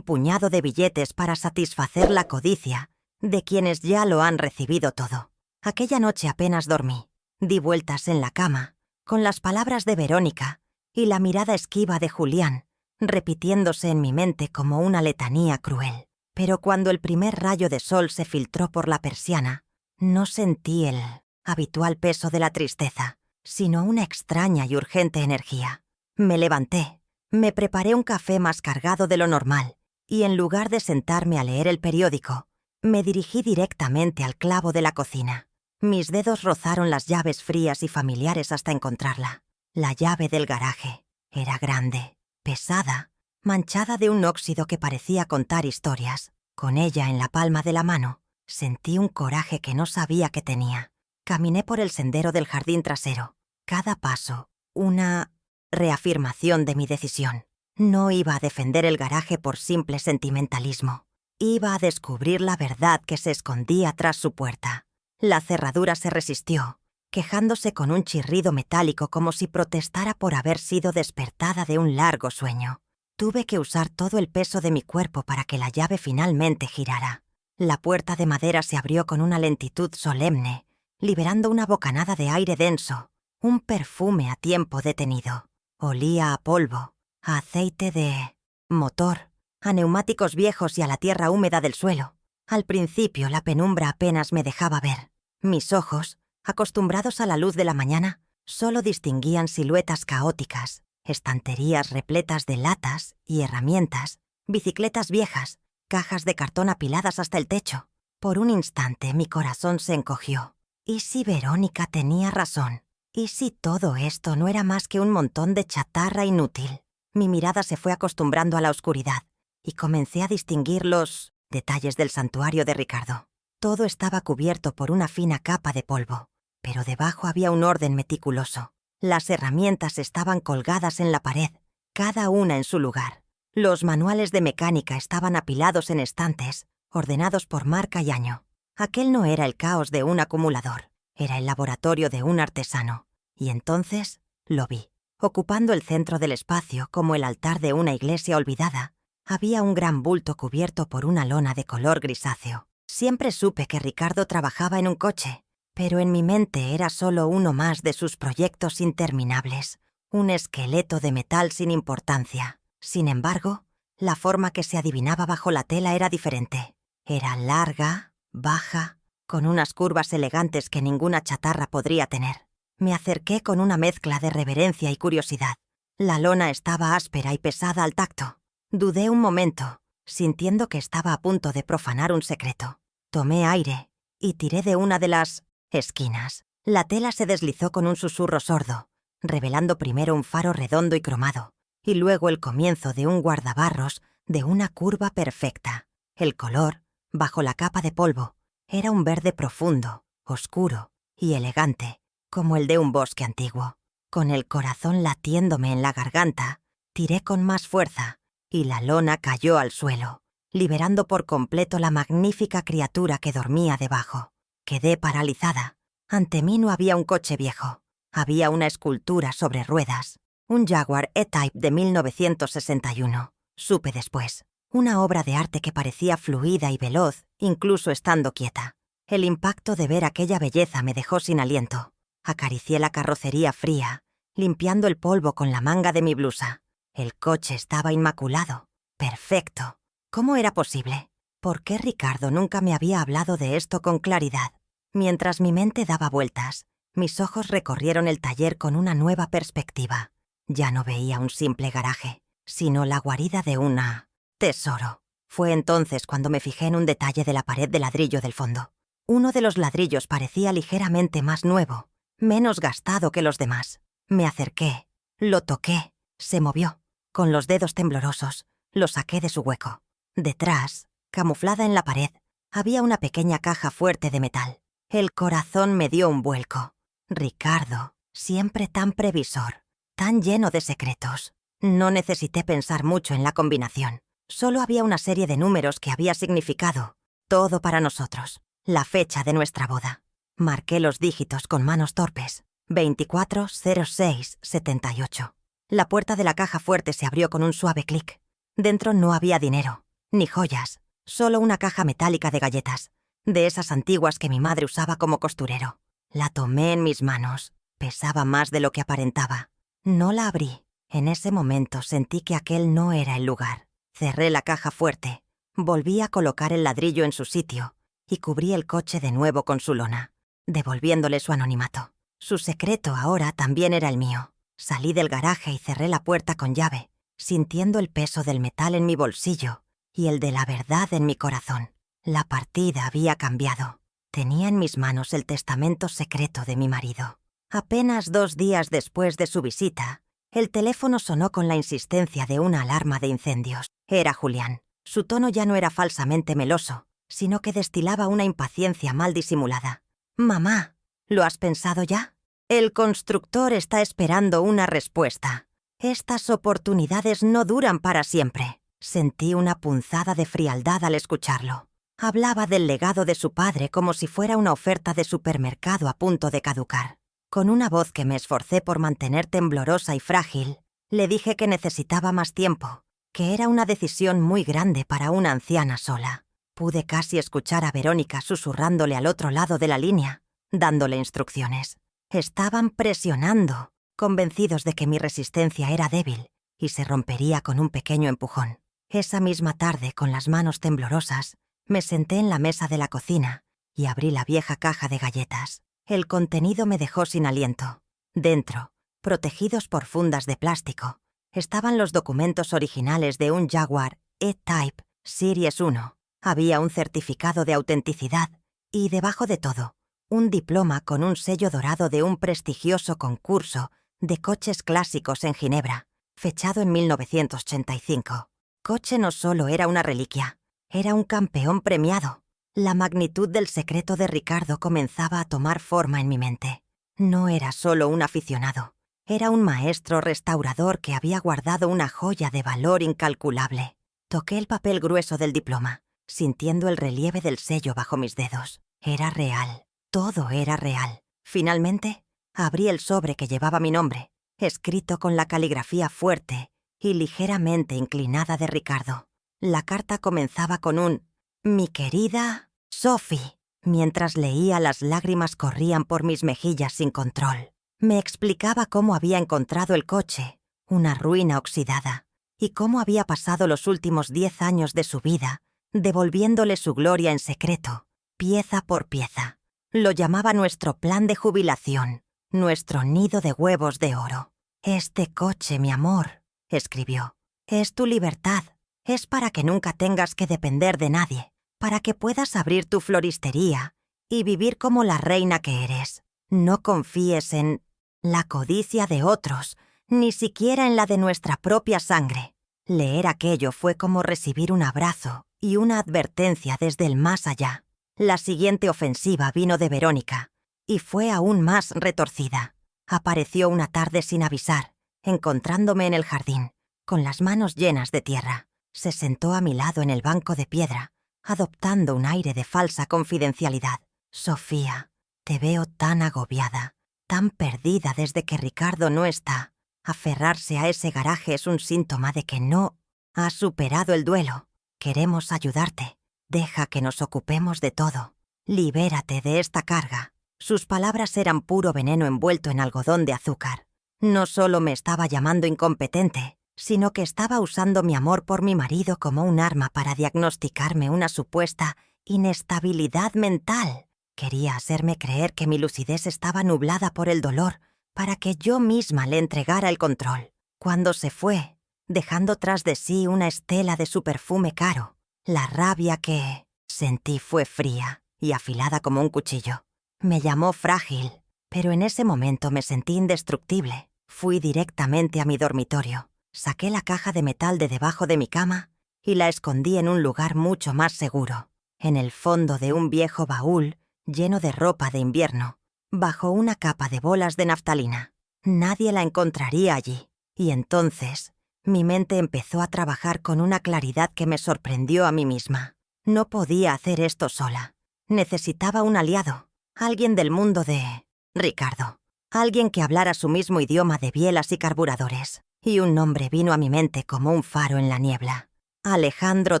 Speaker 1: puñado de billetes para satisfacer la codicia de quienes ya lo han recibido todo. Aquella noche apenas dormí. Di vueltas en la cama, con las palabras de Verónica y la mirada esquiva de Julián, repitiéndose en mi mente como una letanía cruel. Pero cuando el primer rayo de sol se filtró por la persiana, no sentí el habitual peso de la tristeza, sino una extraña y urgente energía. Me levanté, me preparé un café más cargado de lo normal, y en lugar de sentarme a leer el periódico, me dirigí directamente al clavo de la cocina. Mis dedos rozaron las llaves frías y familiares hasta encontrarla. La llave del garaje. Era grande, pesada, manchada de un óxido que parecía contar historias. Con ella en la palma de la mano, sentí un coraje que no sabía que tenía. Caminé por el sendero del jardín trasero. Cada paso, una reafirmación de mi decisión. No iba a defender el garaje por simple sentimentalismo. Iba a descubrir la verdad que se escondía tras su puerta. La cerradura se resistió, quejándose con un chirrido metálico como si protestara por haber sido despertada de un largo sueño. Tuve que usar todo el peso de mi cuerpo para que la llave finalmente girara. La puerta de madera se abrió con una lentitud solemne, liberando una bocanada de aire denso, un perfume a tiempo detenido. Olía a polvo, a aceite de motor, a neumáticos viejos y a la tierra húmeda del suelo. Al principio la penumbra apenas me dejaba ver. Mis ojos, acostumbrados a la luz de la mañana, solo distinguían siluetas caóticas, estanterías repletas de latas y herramientas, bicicletas viejas, cajas de cartón apiladas hasta el techo. Por un instante mi corazón se encogió. ¿Y si Verónica tenía razón? ¿Y si todo esto no era más que un montón de chatarra inútil? Mi mirada se fue acostumbrando a la oscuridad y comencé a distinguir los detalles del santuario de Ricardo. Todo estaba cubierto por una fina capa de polvo, pero debajo había un orden meticuloso. Las herramientas estaban colgadas en la pared, cada una en su lugar. Los manuales de mecánica estaban apilados en estantes, ordenados por marca y año. Aquel no era el caos de un acumulador, era el laboratorio de un artesano. Y entonces lo vi. Ocupando el centro del espacio como el altar de una iglesia olvidada, había un gran bulto cubierto por una lona de color grisáceo. Siempre supe que Ricardo trabajaba en un coche, pero en mi mente era solo uno más de sus proyectos interminables, un esqueleto de metal sin importancia. Sin embargo, la forma que se adivinaba bajo la tela era diferente. Era larga, baja, con unas curvas elegantes que ninguna chatarra podría tener. Me acerqué con una mezcla de reverencia y curiosidad. La lona estaba áspera y pesada al tacto. Dudé un momento, sintiendo que estaba a punto de profanar un secreto. Tomé aire y tiré de una de las esquinas. La tela se deslizó con un susurro sordo, revelando primero un faro redondo y cromado, y luego el comienzo de un guardabarros de una curva perfecta. El color, bajo la capa de polvo, era un verde profundo, oscuro y elegante, como el de un bosque antiguo. Con el corazón latiéndome en la garganta, tiré con más fuerza, y la lona cayó al suelo, liberando por completo la magnífica criatura que dormía debajo. Quedé paralizada. Ante mí no había un coche viejo. Había una escultura sobre ruedas. Un Jaguar E-Type de 1961. Supe después. Una obra de arte que parecía fluida y veloz, incluso estando quieta. El impacto de ver aquella belleza me dejó sin aliento. Acaricié la carrocería fría, limpiando el polvo con la manga de mi blusa. El coche estaba inmaculado. Perfecto. ¿Cómo era posible? ¿Por qué Ricardo nunca me había hablado de esto con claridad? Mientras mi mente daba vueltas, mis ojos recorrieron el taller con una nueva perspectiva. Ya no veía un simple garaje, sino la guarida de una tesoro. Fue entonces cuando me fijé en un detalle de la pared de ladrillo del fondo. Uno de los ladrillos parecía ligeramente más nuevo, menos gastado que los demás. Me acerqué, lo toqué, se movió. Con los dedos temblorosos, lo saqué de su hueco. Detrás, camuflada en la pared, había una pequeña caja fuerte de metal. El corazón me dio un vuelco. Ricardo, siempre tan previsor, tan lleno de secretos. No necesité pensar mucho en la combinación. Solo había una serie de números que había significado todo para nosotros. La fecha de nuestra boda. Marqué los dígitos con manos torpes. 240678. La puerta de la caja fuerte se abrió con un suave clic. Dentro no había dinero, ni joyas, solo una caja metálica de galletas, de esas antiguas que mi madre usaba como costurero. La tomé en mis manos. Pesaba más de lo que aparentaba. No la abrí. En ese momento sentí que aquel no era el lugar. Cerré la caja fuerte, volví a colocar el ladrillo en su sitio y cubrí el coche de nuevo con su lona, devolviéndole su anonimato. Su secreto ahora también era el mío. Salí del garaje y cerré la puerta con llave, sintiendo el peso del metal en mi bolsillo y el de la verdad en mi corazón. La partida había cambiado. Tenía en mis manos el testamento secreto de mi marido. Apenas 2 días después de su visita, el teléfono sonó con la insistencia de una alarma de incendios. Era Julián. Su tono ya no era falsamente meloso, sino que destilaba una impaciencia mal disimulada. «Mamá, ¿lo has pensado ya? El constructor está esperando una respuesta. Estas oportunidades no duran para siempre». Sentí una punzada de frialdad al escucharlo. Hablaba del legado de su padre como si fuera una oferta de supermercado a punto de caducar. Con una voz que me esforcé por mantener temblorosa y frágil, le dije que necesitaba más tiempo, que era una decisión muy grande para una anciana sola. Pude casi escuchar a Verónica susurrándole al otro lado de la línea, dándole instrucciones. Estaban presionando, convencidos de que mi resistencia era débil y se rompería con un pequeño empujón. Esa misma tarde, con las manos temblorosas, me senté en la mesa de la cocina y abrí la vieja caja de galletas. El contenido me dejó sin aliento. Dentro, protegidos por fundas de plástico, estaban los documentos originales de un Jaguar E-Type Series 1. Había un certificado de autenticidad y, debajo de todo, un diploma con un sello dorado de un prestigioso concurso de coches clásicos en Ginebra, fechado en 1985. Coche no solo era una reliquia, era un campeón premiado. La magnitud del secreto de Ricardo comenzaba a tomar forma en mi mente. No era solo un aficionado, era un maestro restaurador que había guardado una joya de valor incalculable. Toqué el papel grueso del diploma, sintiendo el relieve del sello bajo mis dedos. Era real, todo era real. Finalmente, abrí el sobre que llevaba mi nombre, escrito con la caligrafía fuerte y ligeramente inclinada de Ricardo. La carta comenzaba con un «Mi querida Sophie». Mientras leía, las lágrimas corrían por mis mejillas sin control. Me explicaba cómo había encontrado el coche, una ruina oxidada, y cómo había pasado los últimos 10 años de su vida, devolviéndole su gloria en secreto, pieza por pieza. Lo llamaba nuestro plan de jubilación, nuestro nido de huevos de oro. «Este coche, mi amor», escribió, «es tu libertad. Es para que nunca tengas que depender de nadie, para que puedas abrir tu floristería y vivir como la reina que eres. No confíes en la codicia de otros, ni siquiera en la de nuestra propia sangre». Leer aquello fue como recibir un abrazo y una advertencia desde el más allá. La siguiente ofensiva vino de Verónica, y fue aún más retorcida. Apareció una tarde sin avisar, encontrándome en el jardín, con las manos llenas de tierra. Se sentó a mi lado en el banco de piedra, adoptando un aire de falsa confidencialidad. «Sofía, te veo tan agobiada, tan perdida desde que Ricardo no está. Aferrarse a ese garaje es un síntoma de que no has superado el duelo. Queremos ayudarte. Deja que nos ocupemos de todo. Libérate de esta carga». Sus palabras eran puro veneno envuelto en algodón de azúcar. No solo me estaba llamando incompetente, sino que estaba usando mi amor por mi marido como un arma para diagnosticarme una supuesta inestabilidad mental. Quería hacerme creer que mi lucidez estaba nublada por el dolor para que yo misma le entregara el control. Cuando se fue, dejando tras de sí una estela de su perfume caro, la rabia que sentí fue fría y afilada como un cuchillo. Me llamó frágil, pero en ese momento me sentí indestructible. Fui directamente a mi dormitorio. Saqué la caja de metal de debajo de mi cama y la escondí en un lugar mucho más seguro, en el fondo de un viejo baúl lleno de ropa de invierno, bajo una capa de bolas de naftalina. Nadie la encontraría allí, y entonces mi mente empezó a trabajar con una claridad que me sorprendió a mí misma. No podía hacer esto sola. Necesitaba un aliado, alguien del mundo de Ricardo. Alguien que hablara su mismo idioma de bielas y carburadores. Y un nombre vino a mi mente como un faro en la niebla. Alejandro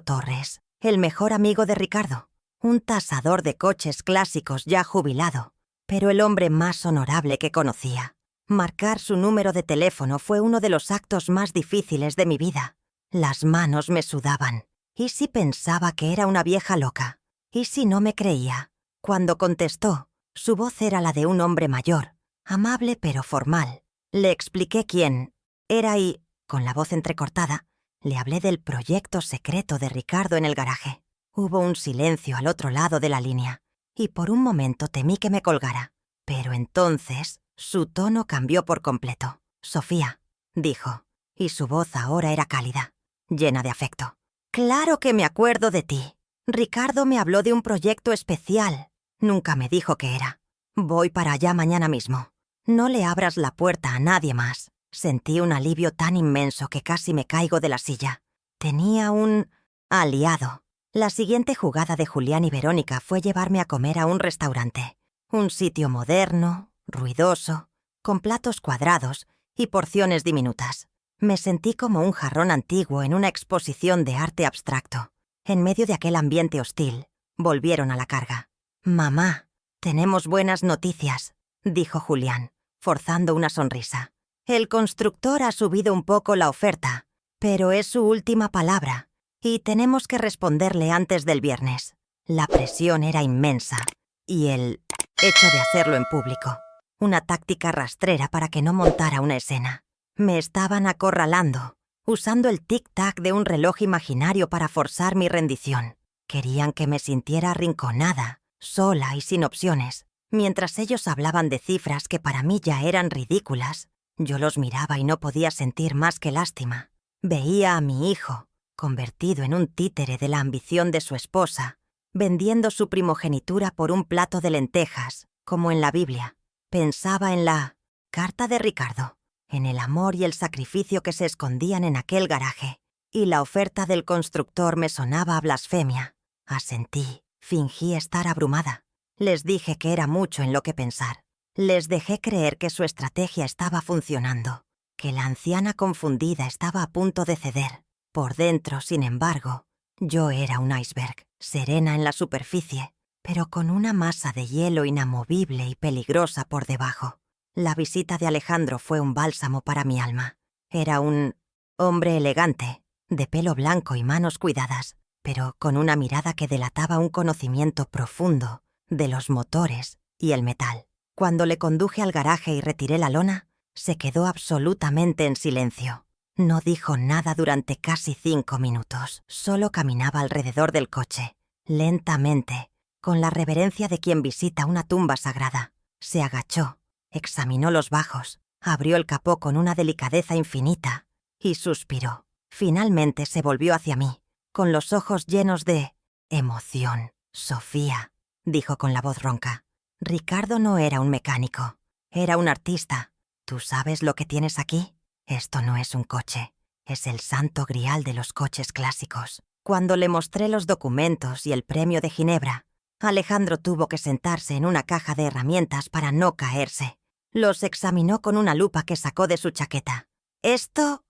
Speaker 1: Torres, el mejor amigo de Ricardo. Un tasador de coches clásicos ya jubilado, pero el hombre más honorable que conocía. Marcar su número de teléfono fue uno de los actos más difíciles de mi vida. Las manos me sudaban. ¿Y si pensaba que era una vieja loca? ¿Y si no me creía? Cuando contestó, su voz era la de un hombre mayor, amable pero formal. Le expliqué quién era y, con la voz entrecortada, le hablé del proyecto secreto de Ricardo en el garaje. Hubo un silencio al otro lado de la línea, y por un momento temí que me colgara. Pero entonces su tono cambió por completo. «Sofía», dijo, y su voz ahora era cálida, llena de afecto. «Claro que me acuerdo de ti. Ricardo me habló de un proyecto especial. Nunca me dijo qué era. Voy para allá mañana mismo. No le abras la puerta a nadie más». Sentí un alivio tan inmenso que casi me caigo de la silla. Tenía un aliado. La siguiente jugada de Julián y Verónica fue llevarme a comer a un restaurante. Un sitio moderno, ruidoso, con platos cuadrados y porciones diminutas. Me sentí como un jarrón antiguo en una exposición de arte abstracto. En medio de aquel ambiente hostil, volvieron a la carga. «Mamá, tenemos buenas noticias», dijo Julián, forzando una sonrisa. «El constructor ha subido un poco la oferta, pero es su última palabra, y tenemos que responderle antes del viernes». La presión era inmensa, y el hecho de hacerlo en público, una táctica rastrera para que no montara una escena. Me estaban acorralando, usando el tic-tac de un reloj imaginario para forzar mi rendición. Querían que me sintiera arrinconada, sola y sin opciones. Mientras ellos hablaban de cifras que para mí ya eran ridículas, yo los miraba y no podía sentir más que lástima. Veía a mi hijo, convertido en un títere de la ambición de su esposa, vendiendo su primogenitura por un plato de lentejas, como en la Biblia. Pensaba en la carta de Ricardo, en el amor y el sacrificio que se escondían en aquel garaje, y la oferta del constructor me sonaba a blasfemia. Asentí, fingí estar abrumada. Les dije que era mucho en lo que pensar. Les dejé creer que su estrategia estaba funcionando, que la anciana confundida estaba a punto de ceder. Por dentro, sin embargo, yo era un iceberg, serena en la superficie, pero con una masa de hielo inamovible y peligrosa por debajo. La visita de Alejandro fue un bálsamo para mi alma. Era un hombre elegante, de pelo blanco y manos cuidadas, pero con una mirada que delataba un conocimiento profundo de los motores y el metal. Cuando le conduje al garaje y retiré la lona, se quedó absolutamente en silencio. No dijo nada durante casi 5 minutos. Solo caminaba alrededor del coche, lentamente, con la reverencia de quien visita una tumba sagrada. Se agachó, examinó los bajos, abrió el capó con una delicadeza infinita y suspiró. Finalmente se volvió hacia mí, con los ojos llenos de emoción. «Sofía», dijo con la voz ronca. «Ricardo no era un mecánico, era un artista. ¿Tú sabes lo que tienes aquí? Esto no es un coche, es el santo grial de los coches clásicos». Cuando le mostré los documentos y el premio de Ginebra, Alejandro tuvo que sentarse en una caja de herramientas para no caerse. Los examinó con una lupa que sacó de su chaqueta. Esto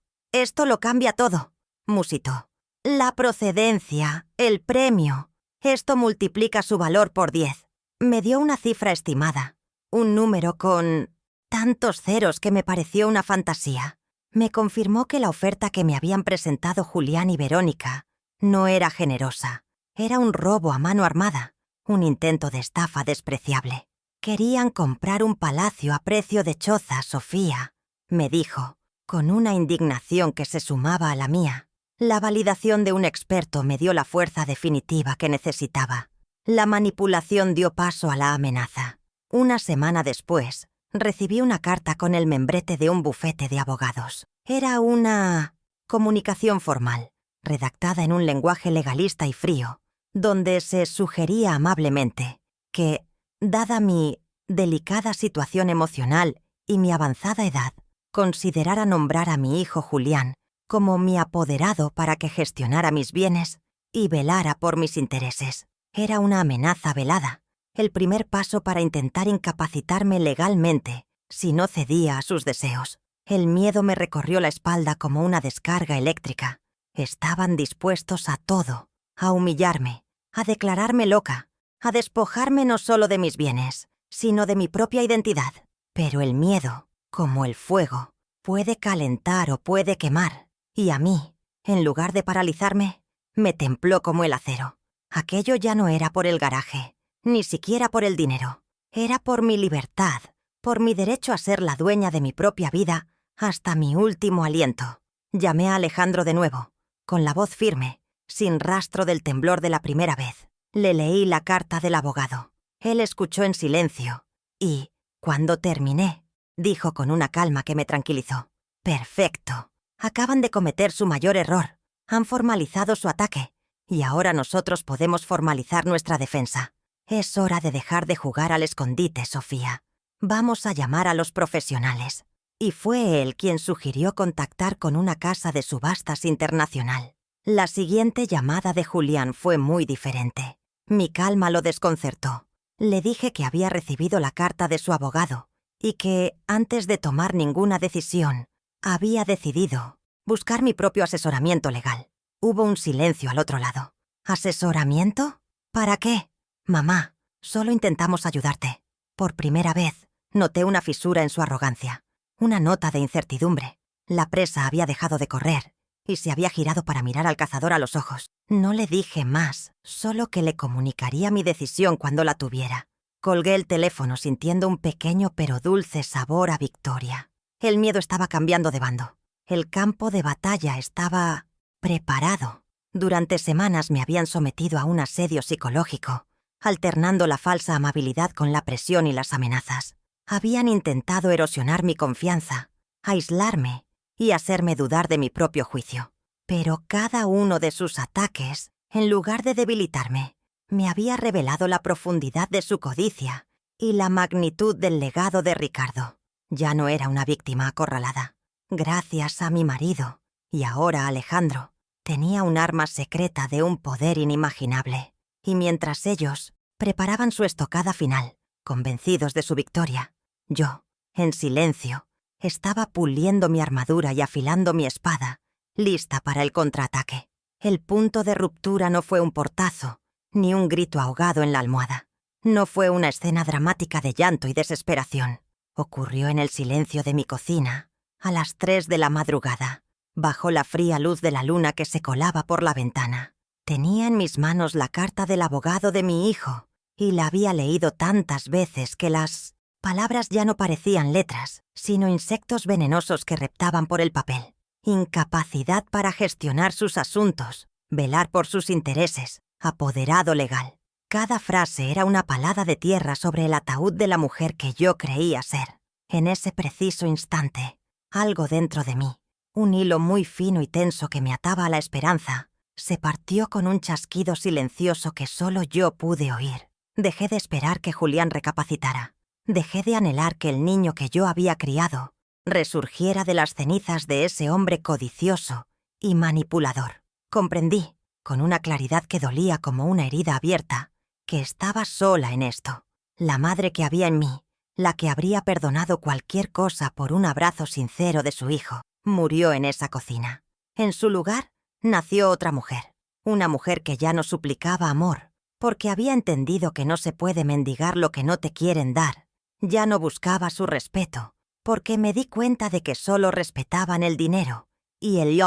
Speaker 1: lo cambia todo», musitó. «La procedencia, el premio, esto multiplica su valor por 10. Me dio una cifra estimada, un número con tantos ceros que me pareció una fantasía. Me confirmó que la oferta que me habían presentado Julián y Verónica no era generosa. Era un robo a mano armada, un intento de estafa despreciable. Querían comprar un palacio a precio de choza, Sofía», me dijo, con una indignación que se sumaba a la mía. La validación de un experto me dio la fuerza definitiva que necesitaba. La manipulación dio paso a la amenaza. Una semana después, recibí una carta con el membrete de un bufete de abogados. Era una comunicación formal, redactada en un lenguaje legalista y frío, donde se sugería amablemente que, dada mi delicada situación emocional y mi avanzada edad, considerara nombrar a mi hijo Julián como mi apoderado para que gestionara mis bienes y velara por mis intereses. Era una amenaza velada, el primer paso para intentar incapacitarme legalmente si no cedía a sus deseos. El miedo me recorrió la espalda como una descarga eléctrica. Estaban dispuestos a todo, a humillarme, a declararme loca, a despojarme no solo de mis bienes, sino de mi propia identidad. Pero el miedo, como el fuego, puede calentar o puede quemar, y a mí, en lugar de paralizarme, me templó como el acero. Aquello ya no era por el garaje, ni siquiera por el dinero. Era por mi libertad, por mi derecho a ser la dueña de mi propia vida hasta mi último aliento. Llamé a Alejandro de nuevo, con la voz firme, sin rastro del temblor de la primera vez. Le leí la carta del abogado. Él escuchó en silencio y, cuando terminé, dijo con una calma que me tranquilizó: «Perfecto. Acaban de cometer su mayor error. Han formalizado su ataque, y ahora nosotros podemos formalizar nuestra defensa. Es hora de dejar de jugar al escondite, Sofía. Vamos a llamar a los profesionales». Y fue él quien sugirió contactar con una casa de subastas internacional. La siguiente llamada de Julián fue muy diferente. Mi calma lo desconcertó. Le dije que había recibido la carta de su abogado y que, antes de tomar ninguna decisión, había decidido buscar mi propio asesoramiento legal. Hubo un silencio al otro lado. ¿Asesoramiento? ¿Para qué? Mamá, solo intentamos ayudarte. Por primera vez, noté una fisura en su arrogancia, una nota de incertidumbre. La presa había dejado de correr y se había girado para mirar al cazador a los ojos. No le dije más, solo que le comunicaría mi decisión cuando la tuviera. Colgué el teléfono sintiendo un pequeño pero dulce sabor a victoria. El miedo estaba cambiando de bando. El campo de batalla estaba preparado. Durante semanas me habían sometido a un asedio psicológico, alternando la falsa amabilidad con la presión y las amenazas. Habían intentado erosionar mi confianza, aislarme y hacerme dudar de mi propio juicio. Pero cada uno de sus ataques, en lugar de debilitarme, me había revelado la profundidad de su codicia y la magnitud del legado de Ricardo. Ya no era una víctima acorralada. Gracias a mi marido, y ahora Alejandro, tenía un arma secreta de un poder inimaginable. Y mientras ellos preparaban su estocada final, convencidos de su victoria, yo, en silencio, estaba puliendo mi armadura y afilando mi espada, lista para el contraataque. El punto de ruptura no fue un portazo, ni un grito ahogado en la almohada. No fue una escena dramática de llanto y desesperación. Ocurrió en el silencio de mi cocina, a las 3 de la madrugada, bajo la fría luz de la luna que se colaba por la ventana. Tenía en mis manos la carta del abogado de mi hijo, y la había leído tantas veces que las palabras ya no parecían letras, sino insectos venenosos que reptaban por el papel. Incapacidad para gestionar sus asuntos, velar por sus intereses, apoderado legal. Cada frase era una palada de tierra sobre el ataúd de la mujer que yo creía ser. En ese preciso instante, algo dentro de mí, un hilo muy fino y tenso que me ataba a la esperanza, se partió con un chasquido silencioso que solo yo pude oír. Dejé de esperar que Julián recapacitara. Dejé de anhelar que el niño que yo había criado resurgiera de las cenizas de ese hombre codicioso y manipulador. Comprendí, con una claridad que dolía como una herida abierta, que estaba sola en esto. La madre que había en mí, la que habría perdonado cualquier cosa por un abrazo sincero de su hijo, murió en esa cocina. En su lugar, nació otra mujer, una mujer que ya no suplicaba amor, porque había entendido que no se puede mendigar lo que no te quieren dar. Ya no buscaba su respeto, porque me di cuenta de que solo respetaban el dinero y el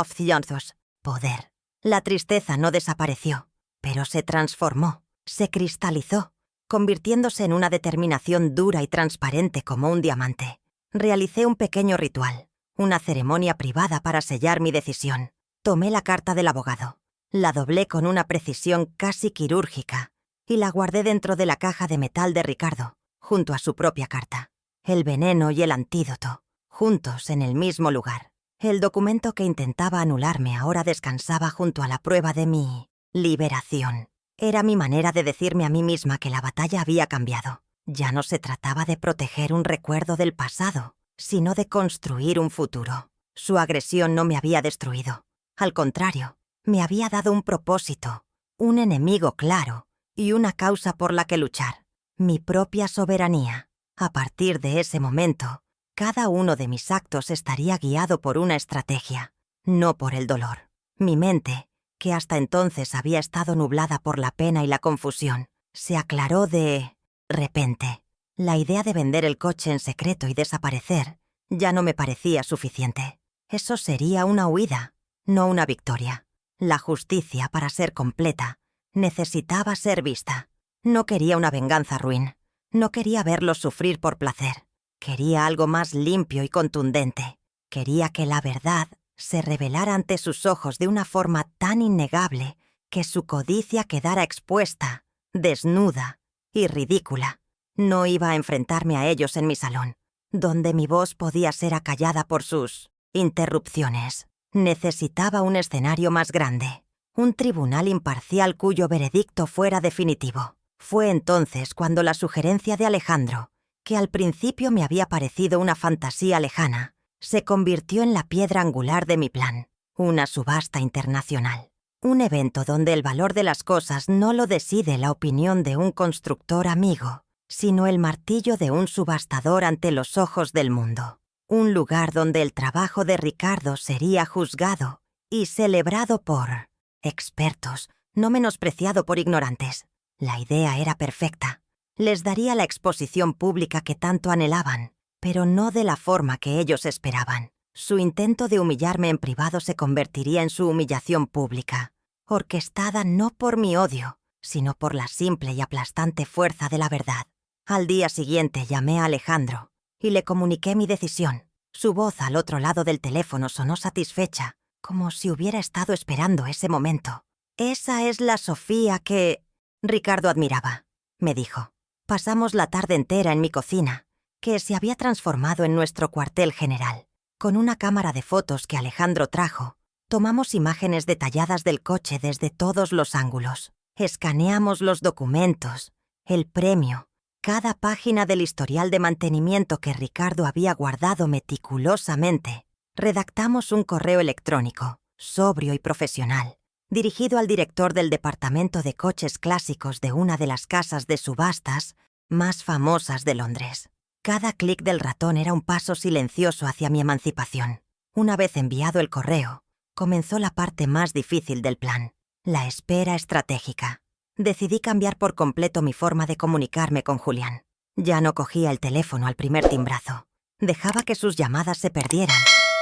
Speaker 1: poder. La tristeza no desapareció, pero se transformó, se cristalizó, convirtiéndose en una determinación dura y transparente como un diamante. Realicé un pequeño ritual, una ceremonia privada para sellar mi decisión. Tomé la carta del abogado, la doblé con una precisión casi quirúrgica y la guardé dentro de la caja de metal de Ricardo, junto a su propia carta. El veneno y el antídoto, juntos en el mismo lugar. El documento que intentaba anularme ahora descansaba junto a la prueba de mi liberación. Era mi manera de decirme a mí misma que la batalla había cambiado. Ya no se trataba de proteger un recuerdo del pasado, sino de construir un futuro. Su agresión no me había destruido. Al contrario, me había dado un propósito, un enemigo claro y una causa por la que luchar. Mi propia soberanía. A partir de ese momento, cada uno de mis actos estaría guiado por una estrategia, no por el dolor. Mi mente, que hasta entonces había estado nublada por la pena y la confusión, se aclaró de repente. La idea de vender el coche en secreto y desaparecer ya no me parecía suficiente. Eso sería una huida, no una victoria. La justicia, para ser completa, necesitaba ser vista. No quería una venganza ruin. No quería verlos sufrir por placer. Quería algo más limpio y contundente. Quería que la verdad se revelara ante sus ojos de una forma tan innegable que su codicia quedara expuesta, desnuda y ridícula. No iba a enfrentarme a ellos en mi salón, donde mi voz podía ser acallada por sus interrupciones. Necesitaba un escenario más grande, un tribunal imparcial cuyo veredicto fuera definitivo. Fue entonces cuando la sugerencia de Alejandro, que al principio me había parecido una fantasía lejana, se convirtió en la piedra angular de mi plan, una subasta internacional. Un evento donde el valor de las cosas no lo decide la opinión de un constructor amigo, sino el martillo de un subastador ante los ojos del mundo. Un lugar donde el trabajo de Ricardo sería juzgado y celebrado por expertos, no menospreciado por ignorantes. La idea era perfecta. Les daría la exposición pública que tanto anhelaban, pero no de la forma que ellos esperaban. Su intento de humillarme en privado se convertiría en su humillación pública, orquestada no por mi odio, sino por la simple y aplastante fuerza de la verdad. Al día siguiente llamé a Alejandro y le comuniqué mi decisión. Su voz al otro lado del teléfono sonó satisfecha, como si hubiera estado esperando ese momento. «Esa es la Sofía que Ricardo admiraba», me dijo. Pasamos la tarde entera en mi cocina, que se había transformado en nuestro cuartel general. Con una cámara de fotos que Alejandro trajo, tomamos imágenes detalladas del coche desde todos los ángulos. Escaneamos los documentos, el premio, cada página del historial de mantenimiento que Ricardo había guardado meticulosamente. Redactamos un correo electrónico, sobrio y profesional, dirigido al director del departamento de coches clásicos de una de las casas de subastas más famosas de Londres. Cada clic del ratón era un paso silencioso hacia mi emancipación. Una vez enviado el correo, comenzó la parte más difícil del plan, la espera estratégica. Decidí cambiar por completo mi forma de comunicarme con Julián. Ya no cogía el teléfono al primer timbrazo. Dejaba que sus llamadas se perdieran,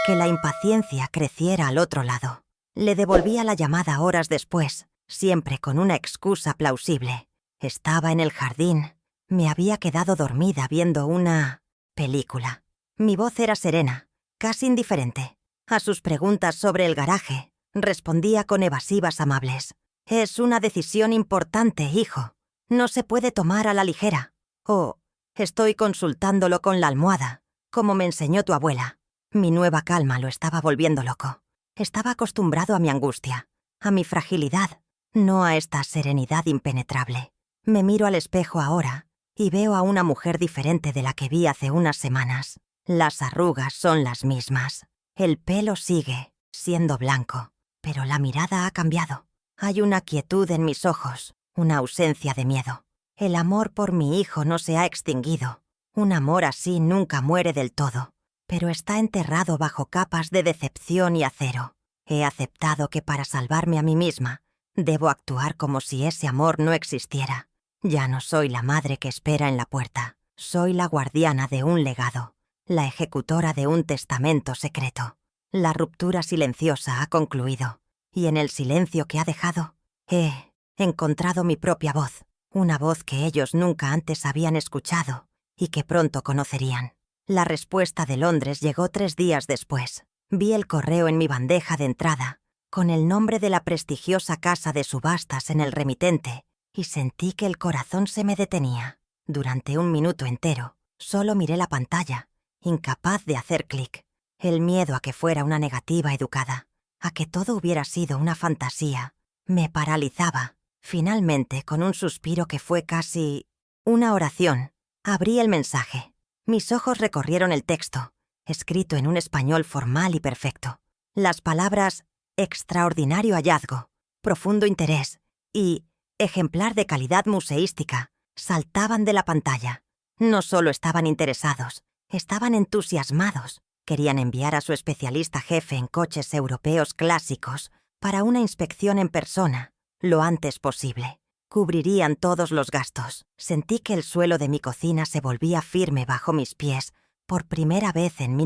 Speaker 1: que la impaciencia creciera al otro lado. Le devolvía la llamada horas después, siempre con una excusa plausible. Estaba en el jardín. Me había quedado dormida viendo una película. Mi voz era serena, casi indiferente. A sus preguntas sobre el garaje, respondía con evasivas amables. «Es una decisión importante, hijo. No se puede tomar a la ligera». O «Estoy consultándolo con la almohada, como me enseñó tu abuela». Mi nueva calma lo estaba volviendo loco. Estaba acostumbrado a mi angustia, a mi fragilidad, no a esta serenidad impenetrable. Me miro al espejo ahora y veo a una mujer diferente de la que vi hace unas semanas. Las arrugas son las mismas. El pelo sigue siendo blanco, pero la mirada ha cambiado. Hay una quietud en mis ojos, una ausencia de miedo. El amor por mi hijo no se ha extinguido. Un amor así nunca muere del todo, pero está enterrado bajo capas de decepción y acero. He aceptado que para salvarme a mí misma, debo actuar como si ese amor no existiera. Ya no soy la madre que espera en la puerta. Soy la guardiana de un legado, la ejecutora de un testamento secreto. La ruptura silenciosa ha concluido, y en el silencio que ha dejado, he encontrado mi propia voz, una voz que ellos nunca antes habían escuchado y que pronto conocerían. La respuesta de Londres llegó 3 días después. Vi el correo en mi bandeja de entrada, con el nombre de la prestigiosa casa de subastas en el remitente, y sentí que el corazón se me detenía. Durante un minuto entero, solo miré la pantalla, incapaz de hacer clic. El miedo a que fuera una negativa educada, a que todo hubiera sido una fantasía, me paralizaba. Finalmente, con un suspiro que fue casi una oración, abrí el mensaje. Mis ojos recorrieron el texto, escrito en un español formal y perfecto. Las palabras «extraordinario hallazgo», «profundo interés» y «ejemplar de calidad museística» saltaban de la pantalla. No solo estaban interesados, Estaban entusiasmados. Querían enviar a su especialista jefe en coches europeos clásicos para una inspección en persona, lo antes posible. Cubrirían todos los gastos. Sentí que el suelo de mi cocina se volvía firme bajo mis pies por primera vez en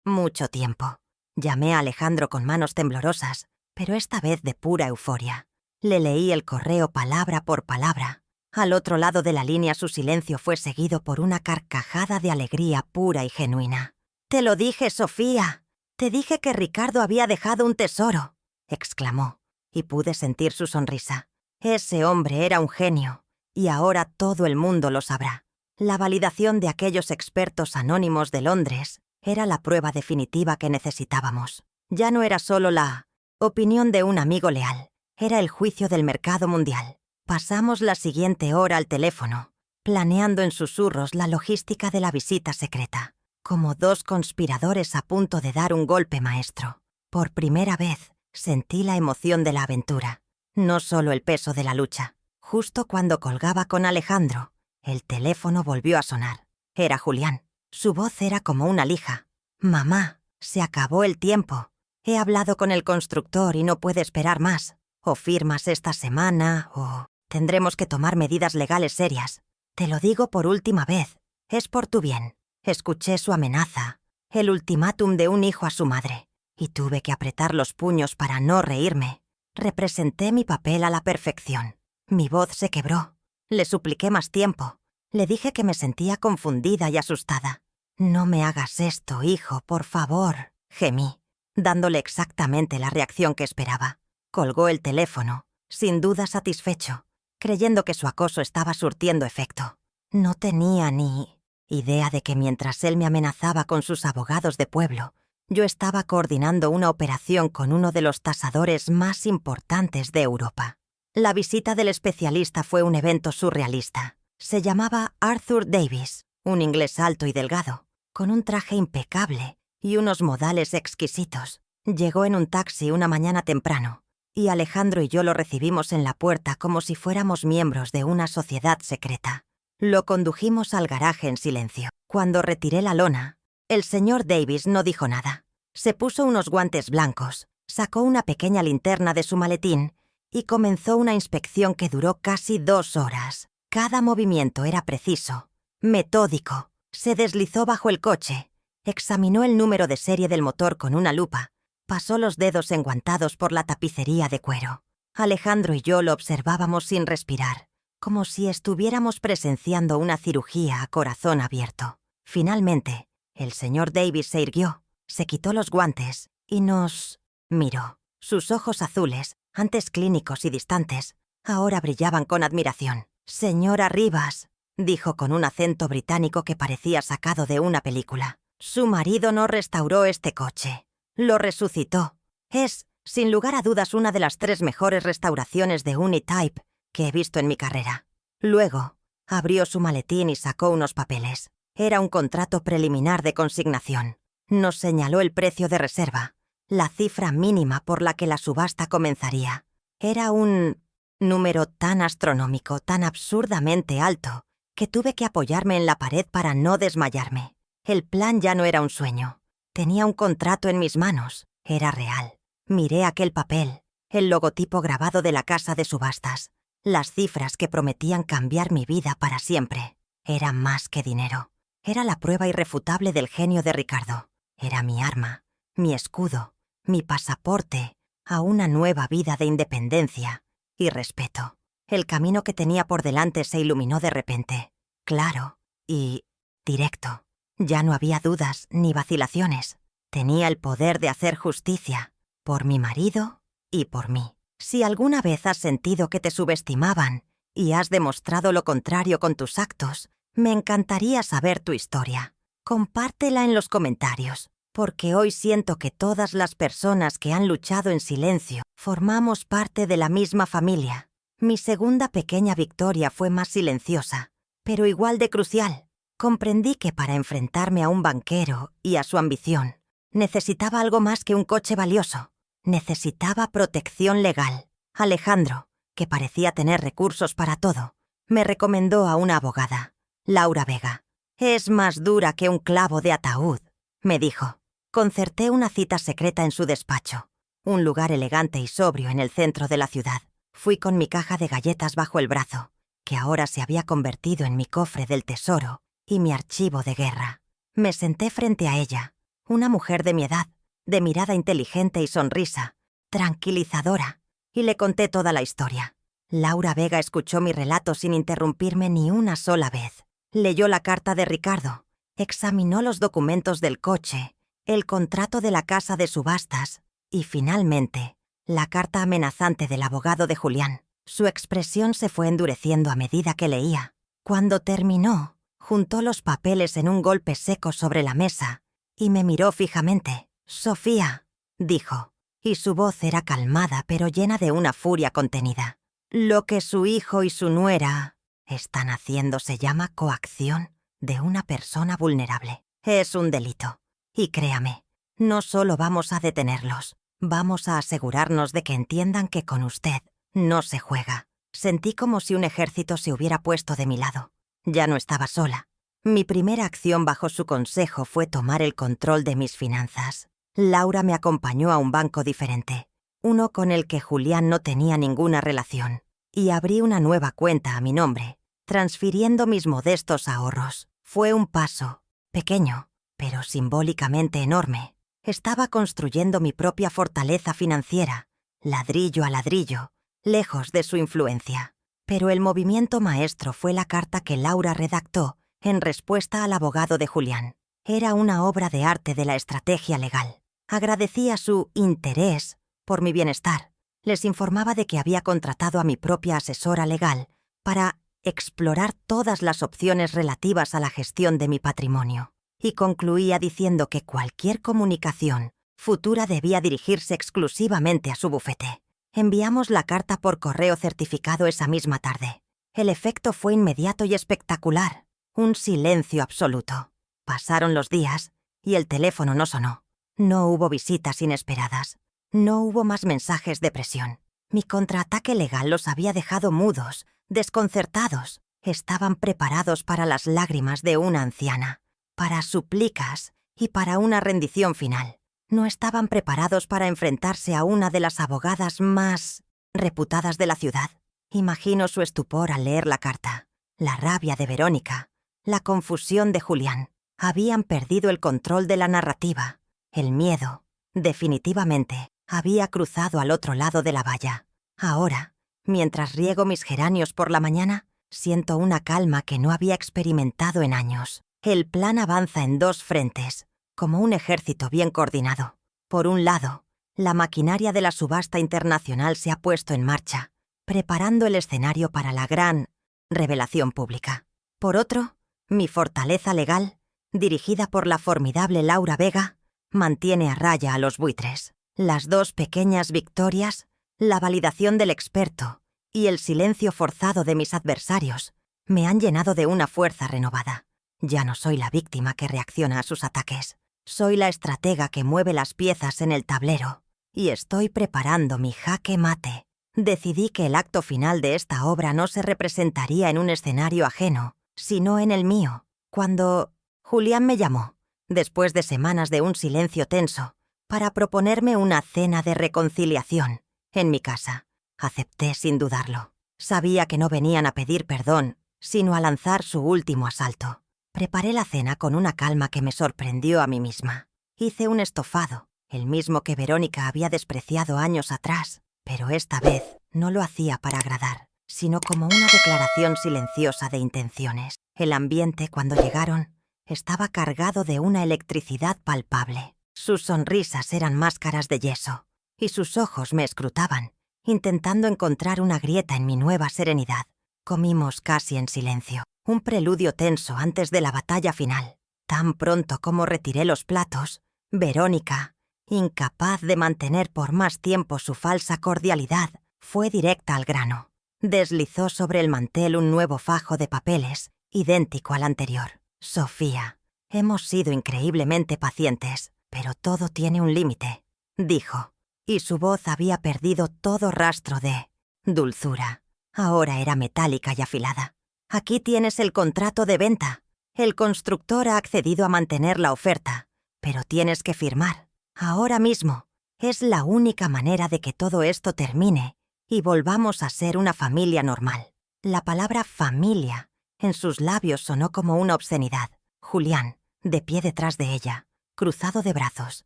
Speaker 1: mucho tiempo. Llamé a Alejandro con manos temblorosas, pero esta vez de pura euforia. Le leí el correo palabra por palabra. Al otro lado de la línea su silencio fue seguido por una carcajada de alegría pura y genuina. «Te lo dije, Sofía. Te dije que Ricardo había dejado un tesoro», exclamó, y pude sentir su sonrisa. Ese hombre era un genio, y ahora todo el mundo lo sabrá. La validación de aquellos expertos anónimos de Londres era la prueba definitiva que necesitábamos. Ya no era solo la opinión de un amigo leal, era el juicio del mercado mundial. Pasamos la siguiente hora al teléfono, planeando en susurros la logística de la visita secreta, como dos conspiradores a punto de dar un golpe maestro. Por primera vez sentí la emoción de la aventura, no solo el peso de la lucha. Justo cuando colgaba con Alejandro, el teléfono volvió a sonar. Era Julián. Su voz era como una lija. «Mamá, se acabó el tiempo. He hablado con el constructor y no puede esperar más. O firmas esta semana, o tendremos que tomar medidas legales serias. Te lo digo por última vez. Es por tu bien». Escuché su amenaza, el ultimátum de un hijo a su madre, y tuve que apretar los puños para no reírme. Representé mi papel a la perfección. Mi voz se quebró. Le supliqué más tiempo. Le dije que me sentía confundida y asustada. «No me hagas esto, hijo, por favor», gemí, dándole exactamente la reacción que esperaba. Colgó el teléfono, sin duda satisfecho, creyendo que su acoso estaba surtiendo efecto. No tenía ni idea de que mientras él me amenazaba con sus abogados de pueblo, yo estaba coordinando una operación con uno de los tasadores más importantes de Europa. La visita del especialista fue un evento surrealista. Se llamaba Arthur Davis, un inglés alto y delgado, con un traje impecable y unos modales exquisitos. Llegó en un taxi una mañana temprano, y Alejandro y yo lo recibimos en la puerta como si fuéramos miembros de una sociedad secreta. Lo condujimos al garaje en silencio. Cuando retiré la lona, el señor Davis no dijo nada. Se puso unos guantes blancos, sacó una pequeña linterna de su maletín y comenzó una inspección que duró casi 2 horas. Cada movimiento era preciso, metódico. Se deslizó bajo el coche, examinó el número de serie del motor con una lupa, pasó los dedos enguantados por la tapicería de cuero. Alejandro y yo lo observábamos sin respirar, como si estuviéramos presenciando una cirugía a corazón abierto. Finalmente, el señor Davis se irguió, se quitó los guantes y nos miró. Sus ojos azules, antes clínicos y distantes, ahora brillaban con admiración. «Señora Rivas», dijo con un acento británico que parecía sacado de una película, «su marido no restauró este coche. Lo resucitó. Es, sin lugar a dudas, una de las 3 mejores restauraciones de Unitype que he visto en mi carrera». Luego, abrió su maletín y sacó unos papeles. Era un contrato preliminar de consignación. Nos señaló el precio de reserva, la cifra mínima por la que la subasta comenzaría. Era un número tan astronómico, tan absurdamente alto, que tuve que apoyarme en la pared para no desmayarme. El plan ya no era un sueño. Tenía un contrato en mis manos. Era real. Miré aquel papel, el logotipo grabado de la casa de subastas, las cifras que prometían cambiar mi vida para siempre. Era más que dinero. Era la prueba irrefutable del genio de Ricardo. Era mi arma, mi escudo, mi pasaporte a una nueva vida de independencia y respeto. El camino que tenía por delante se iluminó de repente, claro y directo. Ya no había dudas ni vacilaciones. Tenía el poder de hacer justicia, por mi marido y por mí. Si alguna vez has sentido que te subestimaban y has demostrado lo contrario con tus actos, me encantaría saber tu historia. Compártela en los comentarios, porque hoy siento que todas las personas que han luchado en silencio formamos parte de la misma familia. Mi segunda pequeña victoria fue más silenciosa, pero igual de crucial. Comprendí que para enfrentarme a un banquero y a su ambición, necesitaba algo más que un coche valioso. Necesitaba protección legal. Alejandro, que parecía tener recursos para todo, me recomendó a una abogada, Laura Vega. Es más dura que un clavo de ataúd, me dijo. Concerté una cita secreta en su despacho, un lugar elegante y sobrio en el centro de la ciudad. Fui con mi caja de galletas bajo el brazo, que ahora se había convertido en mi cofre del tesoro y mi archivo de guerra. Me senté frente a ella, una mujer de mi edad, de mirada inteligente y sonrisa, tranquilizadora, y le conté toda la historia. Laura Vega escuchó mi relato sin interrumpirme ni una sola vez. Leyó la carta de Ricardo, examinó los documentos del coche, el contrato de la casa de subastas y, finalmente, la carta amenazante del abogado de Julián. Su expresión se fue endureciendo a medida que leía. Cuando terminó, juntó los papeles en un golpe seco sobre la mesa y me miró fijamente. «Sofía», dijo, y su voz era calmada pero llena de una furia contenida. «Lo que su hijo y su nuera están haciendo se llama coacción de una persona vulnerable. Es un delito. Y créame, no solo vamos a detenerlos, vamos a asegurarnos de que entiendan que con usted no se juega». Sentí como si un ejército se hubiera puesto de mi lado. Ya no estaba sola. Mi primera acción bajo su consejo fue tomar el control de mis finanzas. Laura me acompañó a un banco diferente, uno con el que Julián no tenía ninguna relación, y abrí una nueva cuenta a mi nombre, transfiriendo mis modestos ahorros. Fue un paso, pequeño, pero simbólicamente enorme. Estaba construyendo mi propia fortaleza financiera, ladrillo a ladrillo, lejos de su influencia. Pero el movimiento maestro fue la carta que Laura redactó en respuesta al abogado de Julián. Era una obra de arte de la estrategia legal. Agradecía su interés por mi bienestar. Les informaba de que había contratado a mi propia asesora legal para explorar todas las opciones relativas a la gestión de mi patrimonio. Y concluía diciendo que cualquier comunicación futura debía dirigirse exclusivamente a su bufete. Enviamos la carta por correo certificado esa misma tarde. El efecto fue inmediato y espectacular. Un silencio absoluto. Pasaron los días y el teléfono no sonó. No hubo visitas inesperadas. No hubo más mensajes de presión. Mi contraataque legal los había dejado mudos, desconcertados. Estaban preparados para las lágrimas de una anciana, para súplicas y para una rendición final. No estaban preparados para enfrentarse a una de las abogadas más reputadas de la ciudad. Imagino su estupor al leer la carta, la rabia de Verónica, la confusión de Julián. Habían perdido el control de la narrativa. El miedo, definitivamente, había cruzado al otro lado de la valla. Ahora, mientras riego mis geranios por la mañana, siento una calma que no había experimentado en años. El plan avanza en dos frentes, como un ejército bien coordinado. Por un lado, la maquinaria de la subasta internacional se ha puesto en marcha, preparando el escenario para la gran revelación pública. Por otro, mi fortaleza legal, dirigida por la formidable Laura Vega, mantiene a raya a los buitres. Las dos pequeñas victorias, la validación del experto y el silencio forzado de mis adversarios, me han llenado de una fuerza renovada. Ya no soy la víctima que reacciona a sus ataques. Soy la estratega que mueve las piezas en el tablero. Y estoy preparando mi jaque mate. Decidí que el acto final de esta obra no se representaría en un escenario ajeno, sino en el mío. Cuando Julián me llamó, después de semanas de un silencio tenso, para proponerme una cena de reconciliación en mi casa, acepté sin dudarlo. Sabía que no venían a pedir perdón, sino a lanzar su último asalto. Preparé la cena con una calma que me sorprendió a mí misma. Hice un estofado, el mismo que Verónica había despreciado años atrás, pero esta vez no lo hacía para agradar, sino como una declaración silenciosa de intenciones. El ambiente, cuando llegaron, estaba cargado de una electricidad palpable. Sus sonrisas eran máscaras de yeso, y sus ojos me escrutaban, intentando encontrar una grieta en mi nueva serenidad. Comimos casi en silencio, un preludio tenso antes de la batalla final. Tan pronto como retiré los platos, Verónica, incapaz de mantener por más tiempo su falsa cordialidad, fue directa al grano. Deslizó sobre el mantel un nuevo fajo de papeles, idéntico al anterior. «Sofía, hemos sido increíblemente pacientes, pero todo tiene un límite», dijo, y su voz había perdido todo rastro de dulzura. Ahora era metálica y afilada. «Aquí tienes el contrato de venta. El constructor ha accedido a mantener la oferta, pero tienes que firmar. Ahora mismo. Es la única manera de que todo esto termine y volvamos a ser una familia normal. La palabra familia en sus labios sonó como una obscenidad. Julián, de pie detrás de ella, cruzado de brazos,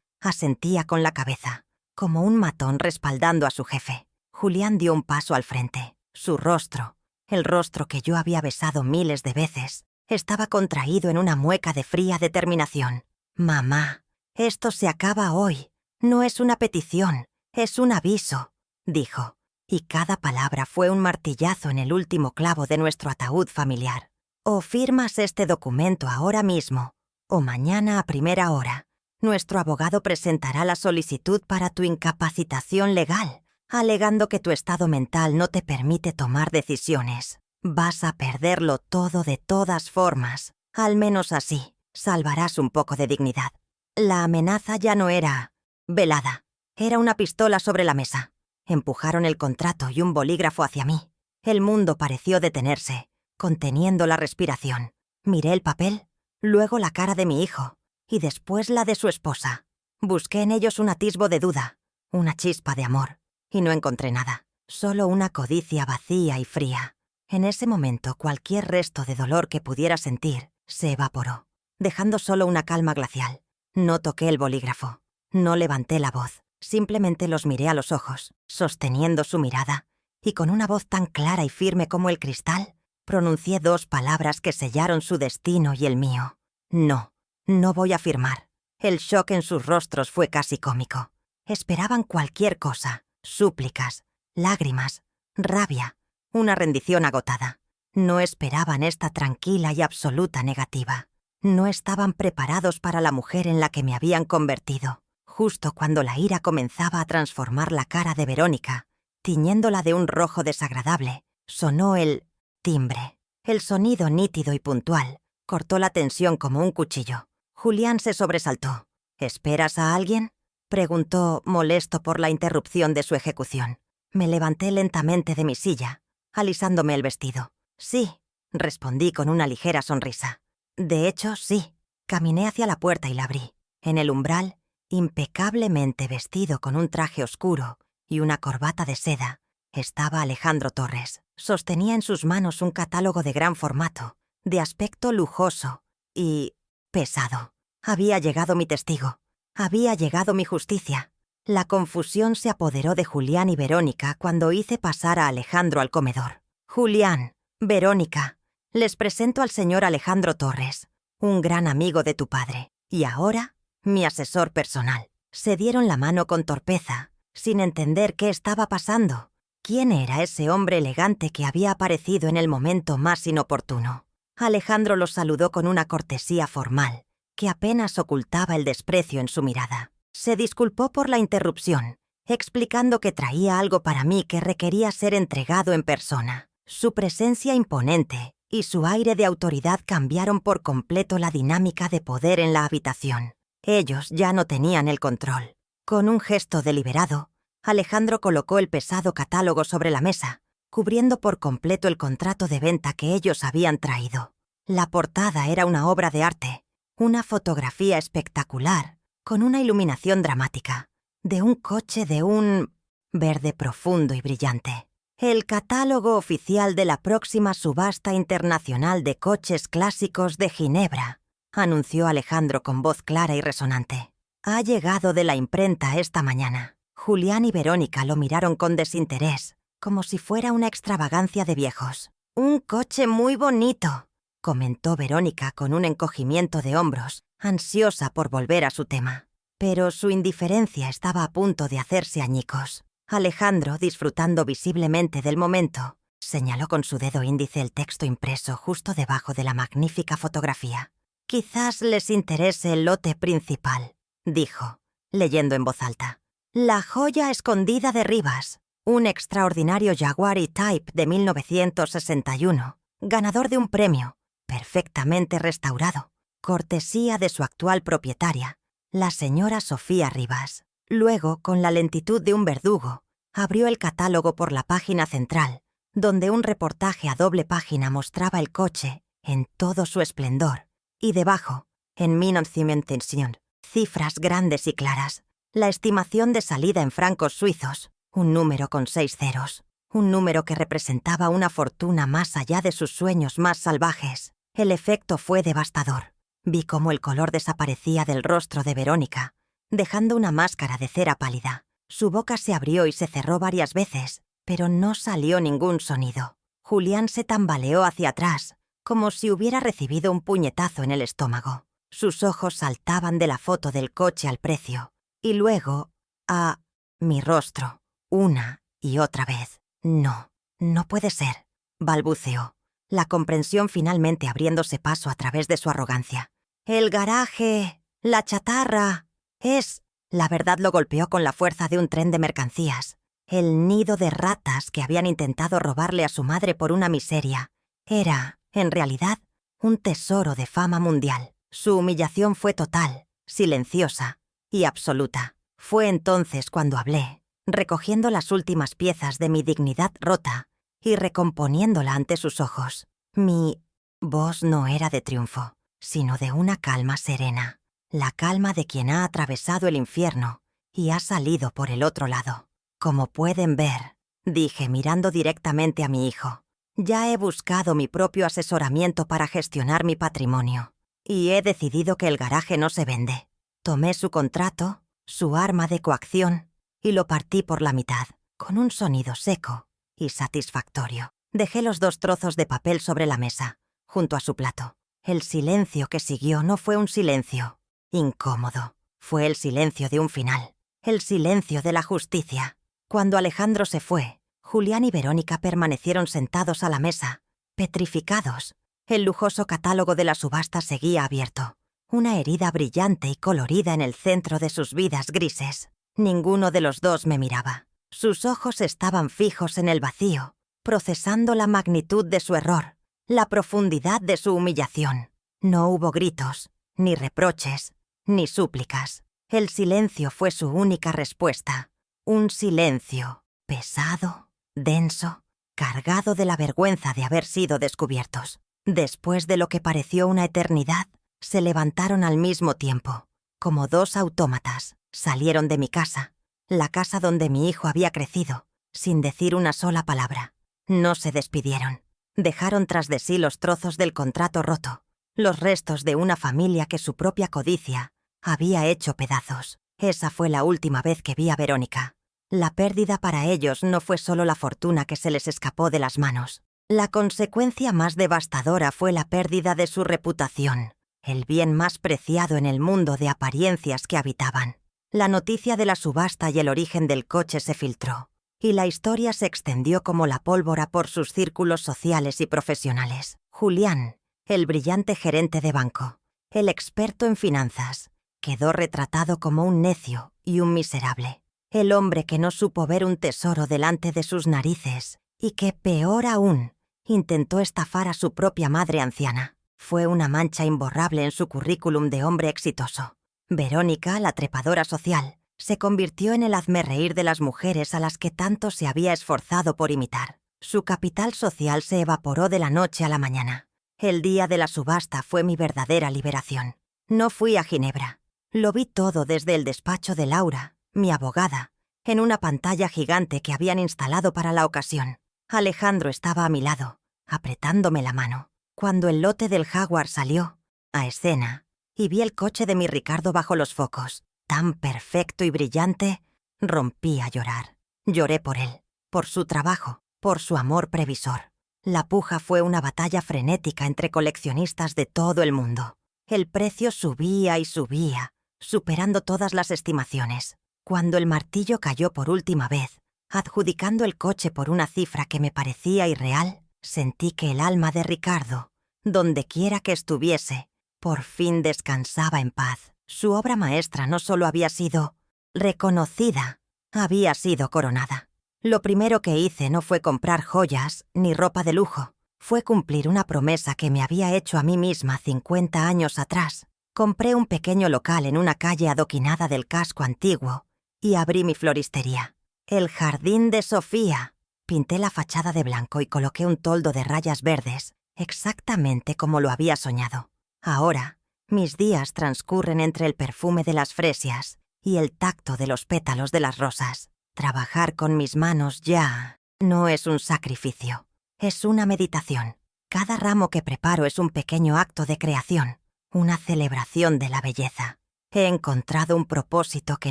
Speaker 1: asentía con la cabeza, como un matón respaldando a su jefe. Julián dio un paso al frente. Su rostro, el rostro que yo había besado miles de veces, estaba contraído en una mueca de fría determinación. «Mamá, esto se acaba hoy. No es una petición, es un aviso», dijo, y cada palabra fue un martillazo en el último clavo de nuestro ataúd familiar. «O firmas este documento ahora mismo, o mañana a primera hora. Nuestro abogado presentará la solicitud para tu incapacitación legal, alegando que tu estado mental no te permite tomar decisiones. Vas a perderlo todo de todas formas. Al menos así, salvarás un poco de dignidad». La amenaza ya no era velada. Era una pistola sobre la mesa. Empujaron el contrato y un bolígrafo hacia mí. El mundo pareció detenerse, conteniendo la respiración. Miré el papel, luego la cara de mi hijo, y después la de su esposa. Busqué en ellos un atisbo de duda, una chispa de amor, y no encontré nada. Solo una codicia vacía y fría. En ese momento, cualquier resto de dolor que pudiera sentir se evaporó, dejando solo una calma glacial. No toqué el bolígrafo. No levanté la voz, simplemente los miré a los ojos, sosteniendo su mirada, y con una voz tan clara y firme como el cristal, pronuncié 2 palabras que sellaron su destino y el mío. No, no voy a firmar. El shock en sus rostros fue casi cómico. Esperaban cualquier cosa, súplicas, lágrimas, rabia, una rendición agotada. No esperaban esta tranquila y absoluta negativa. No estaban preparados para la mujer en la que me habían convertido. Justo cuando la ira comenzaba a transformar la cara de Verónica, tiñéndola de un rojo desagradable, sonó el timbre. El sonido nítido y puntual cortó la tensión como un cuchillo. Julián se sobresaltó. «¿Esperas a alguien?», preguntó, molesto por la interrupción de su ejecución. Me levanté lentamente de mi silla, alisándome el vestido. «Sí», respondí con una ligera sonrisa. De hecho, sí. Caminé hacia la puerta y la abrí. En el umbral, impecablemente vestido con un traje oscuro y una corbata de seda, estaba Alejandro Torres. Sostenía en sus manos un catálogo de gran formato, de aspecto lujoso y pesado. Había llegado mi testigo. Había llegado mi justicia. La confusión se apoderó de Julián y Verónica cuando hice pasar a Alejandro al comedor. «Julián, Verónica, les presento al señor Alejandro Torres, un gran amigo de tu padre, y ahora, mi asesor personal». Se dieron la mano con torpeza, sin entender qué estaba pasando. ¿Quién era ese hombre elegante que había aparecido en el momento más inoportuno? Alejandro los saludó con una cortesía formal, que apenas ocultaba el desprecio en su mirada. Se disculpó por la interrupción, explicando que traía algo para mí que requería ser entregado en persona. Su presencia imponente y su aire de autoridad cambiaron por completo la dinámica de poder en la habitación. Ellos ya no tenían el control. Con un gesto deliberado, Alejandro colocó el pesado catálogo sobre la mesa, cubriendo por completo el contrato de venta que ellos habían traído. La portada era una obra de arte, una fotografía espectacular, con una iluminación dramática, de un coche de un verde profundo y brillante. «El catálogo oficial de la próxima subasta internacional de coches clásicos de Ginebra», anunció Alejandro con voz clara y resonante. «Ha llegado de la imprenta esta mañana». Julián y Verónica lo miraron con desinterés, como si fuera una extravagancia de viejos. «Un coche muy bonito», comentó Verónica con un encogimiento de hombros, ansiosa por volver a su tema. Pero su indiferencia estaba a punto de hacerse añicos. Alejandro, disfrutando visiblemente del momento, señaló con su dedo índice el texto impreso justo debajo de la magnífica fotografía. «Quizás les interese el lote principal», dijo, leyendo en voz alta. «La joya escondida de Rivas, un extraordinario Jaguar E-Type de 1961, ganador de un premio, perfectamente restaurado, cortesía de su actual propietaria, la señora Sofía Rivas». Luego, con la lentitud de un verdugo, abrió el catálogo por la página central, donde un reportaje a doble página mostraba el coche en todo su esplendor, Y debajo, en mi intención, cifras grandes y claras. La estimación de salida en francos suizos, un número con 6 ceros. Un número que representaba una fortuna más allá de sus sueños más salvajes. El efecto fue devastador. Vi cómo el color desaparecía del rostro de Verónica, dejando una máscara de cera pálida. Su boca se abrió y se cerró varias veces, pero no salió ningún sonido. Julián se tambaleó hacia atrás, como si hubiera recibido un puñetazo en el estómago. Sus ojos saltaban de la foto del coche al precio, y luego a mi rostro, una y otra vez. No, no puede ser, balbuceó, la comprensión finalmente abriéndose paso a través de su arrogancia. El garaje, la chatarra, es... La verdad lo golpeó con la fuerza de un tren de mercancías. El nido de ratas que habían intentado robarle a su madre por una miseria era, en realidad, un tesoro de fama mundial. Su humillación fue total, silenciosa y absoluta. Fue entonces cuando hablé, recogiendo las últimas piezas de mi dignidad rota y recomponiéndola ante sus ojos. Mi voz no era de triunfo, sino de una calma serena, la calma de quien ha atravesado el infierno y ha salido por el otro lado. Como pueden ver, dije mirando directamente a mi hijo, ya he buscado mi propio asesoramiento para gestionar mi patrimonio y he decidido que el garaje no se vende. Tomé su contrato, su arma de coacción, y lo partí por la mitad, con un sonido seco y satisfactorio. Dejé los 2 trozos de papel sobre la mesa, junto a su plato. El silencio que siguió no fue un silencio incómodo, fue el silencio de un final, el silencio de la justicia. Cuando Alejandro se fue, Julián y Verónica permanecieron sentados a la mesa, petrificados. El lujoso catálogo de la subasta seguía abierto, una herida brillante y colorida en el centro de sus vidas grises. Ninguno de los dos me miraba. Sus ojos estaban fijos en el vacío, procesando la magnitud de su error, la profundidad de su humillación. No hubo gritos, ni reproches, ni súplicas. El silencio fue su única respuesta. Un silencio pesado, denso, cargado de la vergüenza de haber sido descubiertos. Después de lo que pareció una eternidad, se levantaron al mismo tiempo, como 2 autómatas. Salieron de mi casa, la casa donde mi hijo había crecido, sin decir una sola palabra. No se despidieron. Dejaron tras de sí los trozos del contrato roto, los restos de una familia que su propia codicia había hecho pedazos. Esa fue la última vez que vi a Verónica. La pérdida para ellos no fue solo la fortuna que se les escapó de las manos. La consecuencia más devastadora fue la pérdida de su reputación, el bien más preciado en el mundo de apariencias que habitaban. La noticia de la subasta y el origen del coche se filtró, y la historia se extendió como la pólvora por sus círculos sociales y profesionales. Julián, el brillante gerente de banco, el experto en finanzas, quedó retratado como un necio y un miserable. El hombre que no supo ver un tesoro delante de sus narices y que, peor aún, intentó estafar a su propia madre anciana. Fue una mancha imborrable en su currículum de hombre exitoso. Verónica, la trepadora social, se convirtió en el hazmerreír de las mujeres a las que tanto se había esforzado por imitar. Su capital social se evaporó de la noche a la mañana. El día de la subasta fue mi verdadera liberación. No fui a Ginebra. Lo vi todo desde el despacho de Laura, mi abogada, en una pantalla gigante que habían instalado para la ocasión. Alejandro estaba a mi lado, apretándome la mano. Cuando el lote del Jaguar salió a escena y vi el coche de mi Ricardo bajo los focos, tan perfecto y brillante, rompí a llorar. Lloré por él, por su trabajo, por su amor previsor. La puja fue una batalla frenética entre coleccionistas de todo el mundo. El precio subía y subía, superando todas las estimaciones. Cuando el martillo cayó por última vez, adjudicando el coche por una cifra que me parecía irreal, sentí que el alma de Ricardo, dondequiera que estuviese, por fin descansaba en paz. Su obra maestra no solo había sido reconocida, había sido coronada. Lo primero que hice no fue comprar joyas ni ropa de lujo. Fue cumplir una promesa que me había hecho a mí misma 50 años atrás. Compré un pequeño local en una calle adoquinada del casco antiguo y abrí mi floristería. El Jardín de Sofía. Pinté la fachada de blanco y coloqué un toldo de rayas verdes, exactamente como lo había soñado. Ahora, mis días transcurren entre el perfume de las fresias y el tacto de los pétalos de las rosas. Trabajar con mis manos ya no es un sacrificio, es una meditación. Cada ramo que preparo es un pequeño acto de creación, una celebración de la belleza. He encontrado un propósito que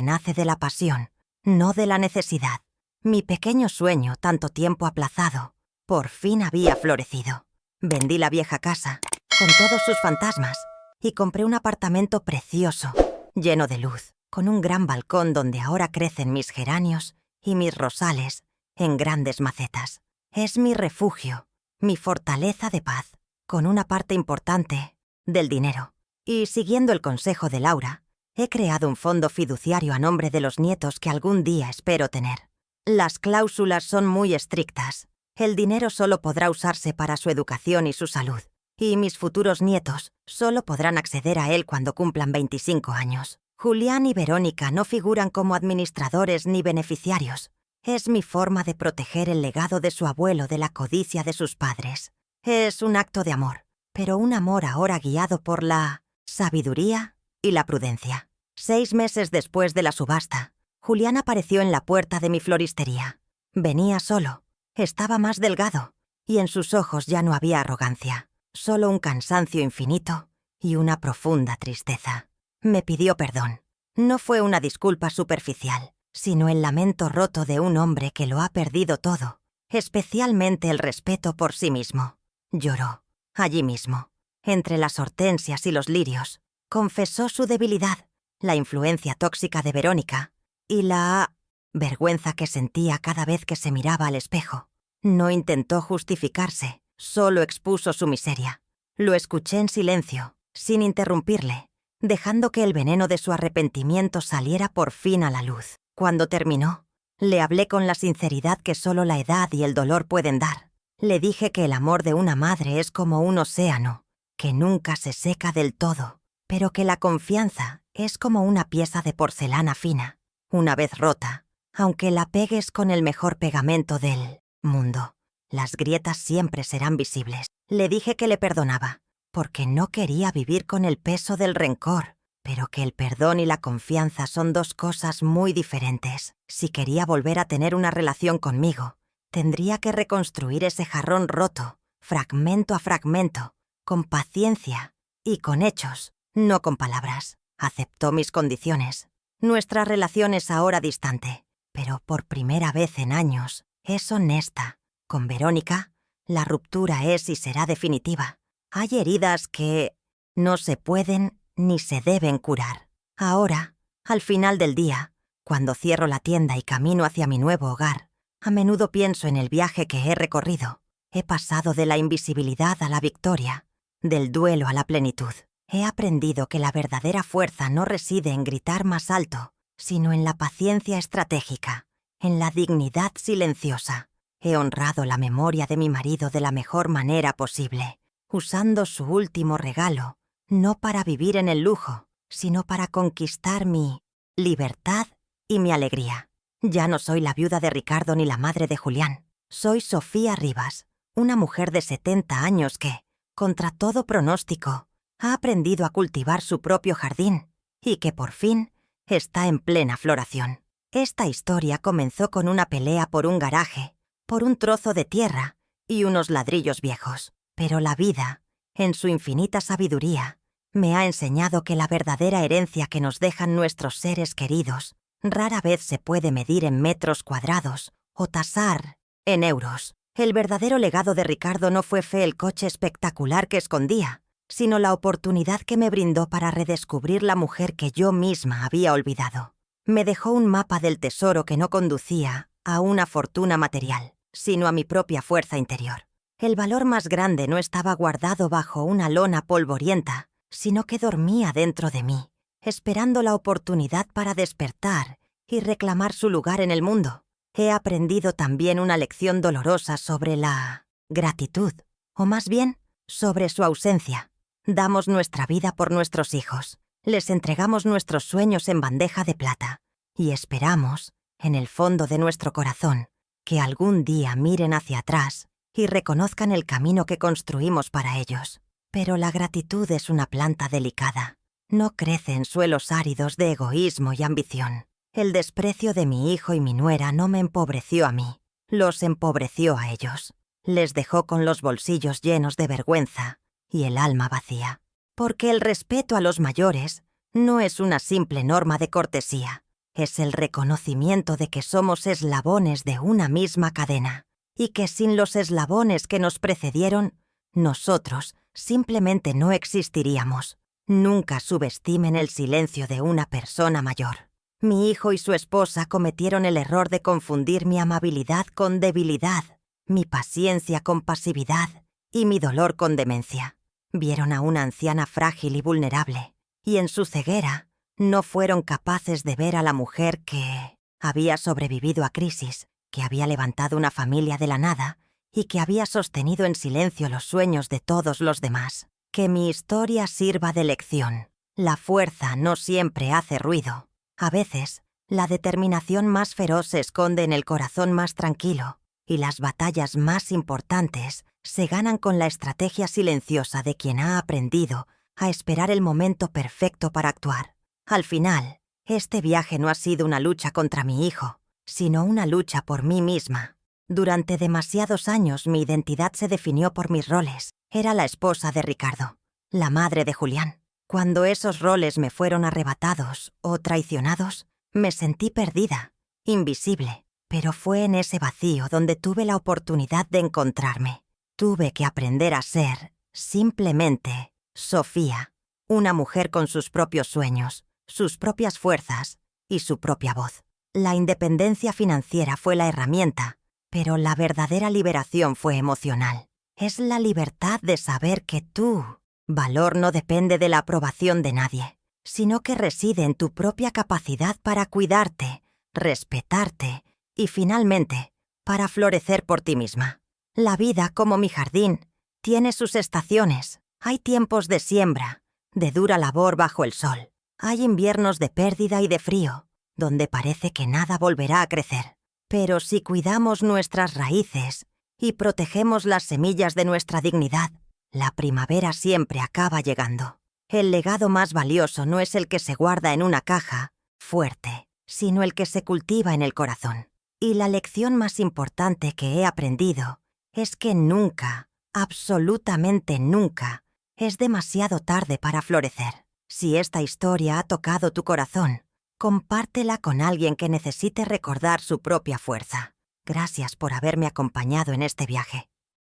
Speaker 1: nace de la pasión, no de la necesidad. Mi pequeño sueño, tanto tiempo aplazado, por fin había florecido. Vendí la vieja casa, con todos sus fantasmas, y compré un apartamento precioso, lleno de luz, con un gran balcón donde ahora crecen mis geranios y mis rosales en grandes macetas. Es mi refugio, mi fortaleza de paz, con una parte importante del dinero. Y siguiendo el consejo de Laura, he creado un fondo fiduciario a nombre de los nietos que algún día espero tener. Las cláusulas son muy estrictas. El dinero solo podrá usarse para su educación y su salud, y mis futuros nietos solo podrán acceder a él cuando cumplan 25 años. Julián y Verónica no figuran como administradores ni beneficiarios. Es mi forma de proteger el legado de su abuelo de la codicia de sus padres. Es un acto de amor, pero un amor ahora guiado por la sabiduría y la prudencia. 6 meses después de la subasta, Julián apareció en la puerta de mi floristería. Venía solo, estaba más delgado, y en sus ojos ya no había arrogancia, solo un cansancio infinito y una profunda tristeza. Me pidió perdón. No fue una disculpa superficial, sino el lamento roto de un hombre que lo ha perdido todo, especialmente el respeto por sí mismo. Lloró, allí mismo, entre las hortensias y los lirios. Confesó su debilidad, la influencia tóxica de Verónica y la vergüenza que sentía cada vez que se miraba al espejo. No intentó justificarse, solo expuso su miseria. Lo escuché en silencio, sin interrumpirle, dejando que el veneno de su arrepentimiento saliera por fin a la luz. Cuando terminó, le hablé con la sinceridad que solo la edad y el dolor pueden dar. Le dije que el amor de una madre es como un océano, que nunca se seca del todo, pero que la confianza es como una pieza de porcelana fina. Una vez rota, aunque la pegues con el mejor pegamento del mundo, las grietas siempre serán visibles. Le dije que le perdonaba, porque no quería vivir con el peso del rencor, pero que el perdón y la confianza son dos cosas muy diferentes. Si quería volver a tener una relación conmigo, tendría que reconstruir ese jarrón roto, fragmento a fragmento, con paciencia y con hechos, no con palabras. Aceptó mis condiciones. Nuestra relación es ahora distante, pero por primera vez en años es honesta. Con Verónica, la ruptura es y será definitiva. Hay heridas que no se pueden ni se deben curar. Ahora, al final del día, cuando cierro la tienda y camino hacia mi nuevo hogar, a menudo pienso en el viaje que he recorrido. He pasado de la invisibilidad a la victoria, del duelo a la plenitud. He aprendido que la verdadera fuerza no reside en gritar más alto, sino en la paciencia estratégica, en la dignidad silenciosa. He honrado la memoria de mi marido de la mejor manera posible, usando su último regalo, no para vivir en el lujo, sino para conquistar mi libertad y mi alegría. Ya no soy la viuda de Ricardo ni la madre de Julián. Soy Sofía Rivas, una mujer de 70 años que, contra todo pronóstico, ha aprendido a cultivar su propio jardín y que por fin está en plena floración. Esta historia comenzó con una pelea por un garaje, por un trozo de tierra y unos ladrillos viejos. Pero la vida, en su infinita sabiduría, me ha enseñado que la verdadera herencia que nos dejan nuestros seres queridos rara vez se puede medir en metros cuadrados o tasar en euros. El verdadero legado de Ricardo no fue el coche espectacular que escondía, sino la oportunidad que me brindó para redescubrir la mujer que yo misma había olvidado. Me dejó un mapa del tesoro que no conducía a una fortuna material, sino a mi propia fuerza interior. El valor más grande no estaba guardado bajo una lona polvorienta, sino que dormía dentro de mí, esperando la oportunidad para despertar y reclamar su lugar en el mundo. He aprendido también una lección dolorosa sobre la gratitud, o más bien, sobre su ausencia. Damos nuestra vida por nuestros hijos, les entregamos nuestros sueños en bandeja de plata y esperamos, en el fondo de nuestro corazón, que algún día miren hacia atrás y reconozcan el camino que construimos para ellos. Pero la gratitud es una planta delicada. No crece en suelos áridos de egoísmo y ambición. El desprecio de mi hijo y mi nuera no me empobreció a mí, los empobreció a ellos. Les dejó con los bolsillos llenos de vergüenza y el alma vacía. Porque el respeto a los mayores no es una simple norma de cortesía, es el reconocimiento de que somos eslabones de una misma cadena, y que sin los eslabones que nos precedieron, nosotros simplemente no existiríamos. Nunca subestimen el silencio de una persona mayor. Mi hijo y su esposa cometieron el error de confundir mi amabilidad con debilidad, mi paciencia con pasividad y mi dolor con demencia. Vieron a una anciana frágil y vulnerable, y en su ceguera no fueron capaces de ver a la mujer que había sobrevivido a crisis, que había levantado una familia de la nada y que había sostenido en silencio los sueños de todos los demás. Que mi historia sirva de lección. La fuerza no siempre hace ruido. A veces, la determinación más feroz se esconde en el corazón más tranquilo, y las batallas más importantes se ganan con la estrategia silenciosa de quien ha aprendido a esperar el momento perfecto para actuar. Al final, este viaje no ha sido una lucha contra mi hijo, sino una lucha por mí misma. Durante demasiados años mi identidad se definió por mis roles. Era la esposa de Ricardo, la madre de Julián. Cuando esos roles me fueron arrebatados o traicionados, me sentí perdida, invisible. Pero fue en ese vacío donde tuve la oportunidad de encontrarme. Tuve que aprender a ser, simplemente, Sofía, una mujer con sus propios sueños, sus propias fuerzas y su propia voz. La independencia financiera fue la herramienta, pero la verdadera liberación fue emocional. Es la libertad de saber que tu valor no depende de la aprobación de nadie, sino que reside en tu propia capacidad para cuidarte, respetarte y, finalmente, para florecer por ti misma. La vida, como mi jardín, tiene sus estaciones. Hay tiempos de siembra, de dura labor bajo el sol. Hay inviernos de pérdida y de frío, donde parece que nada volverá a crecer. Pero si cuidamos nuestras raíces y protegemos las semillas de nuestra dignidad, la primavera siempre acaba llegando. El legado más valioso no es el que se guarda en una caja fuerte, sino el que se cultiva en el corazón. Y la lección más importante que he aprendido es que nunca, absolutamente nunca, es demasiado tarde para florecer. Si esta historia ha tocado tu corazón, compártela con alguien que necesite recordar su propia fuerza. Gracias por haberme acompañado en este viaje.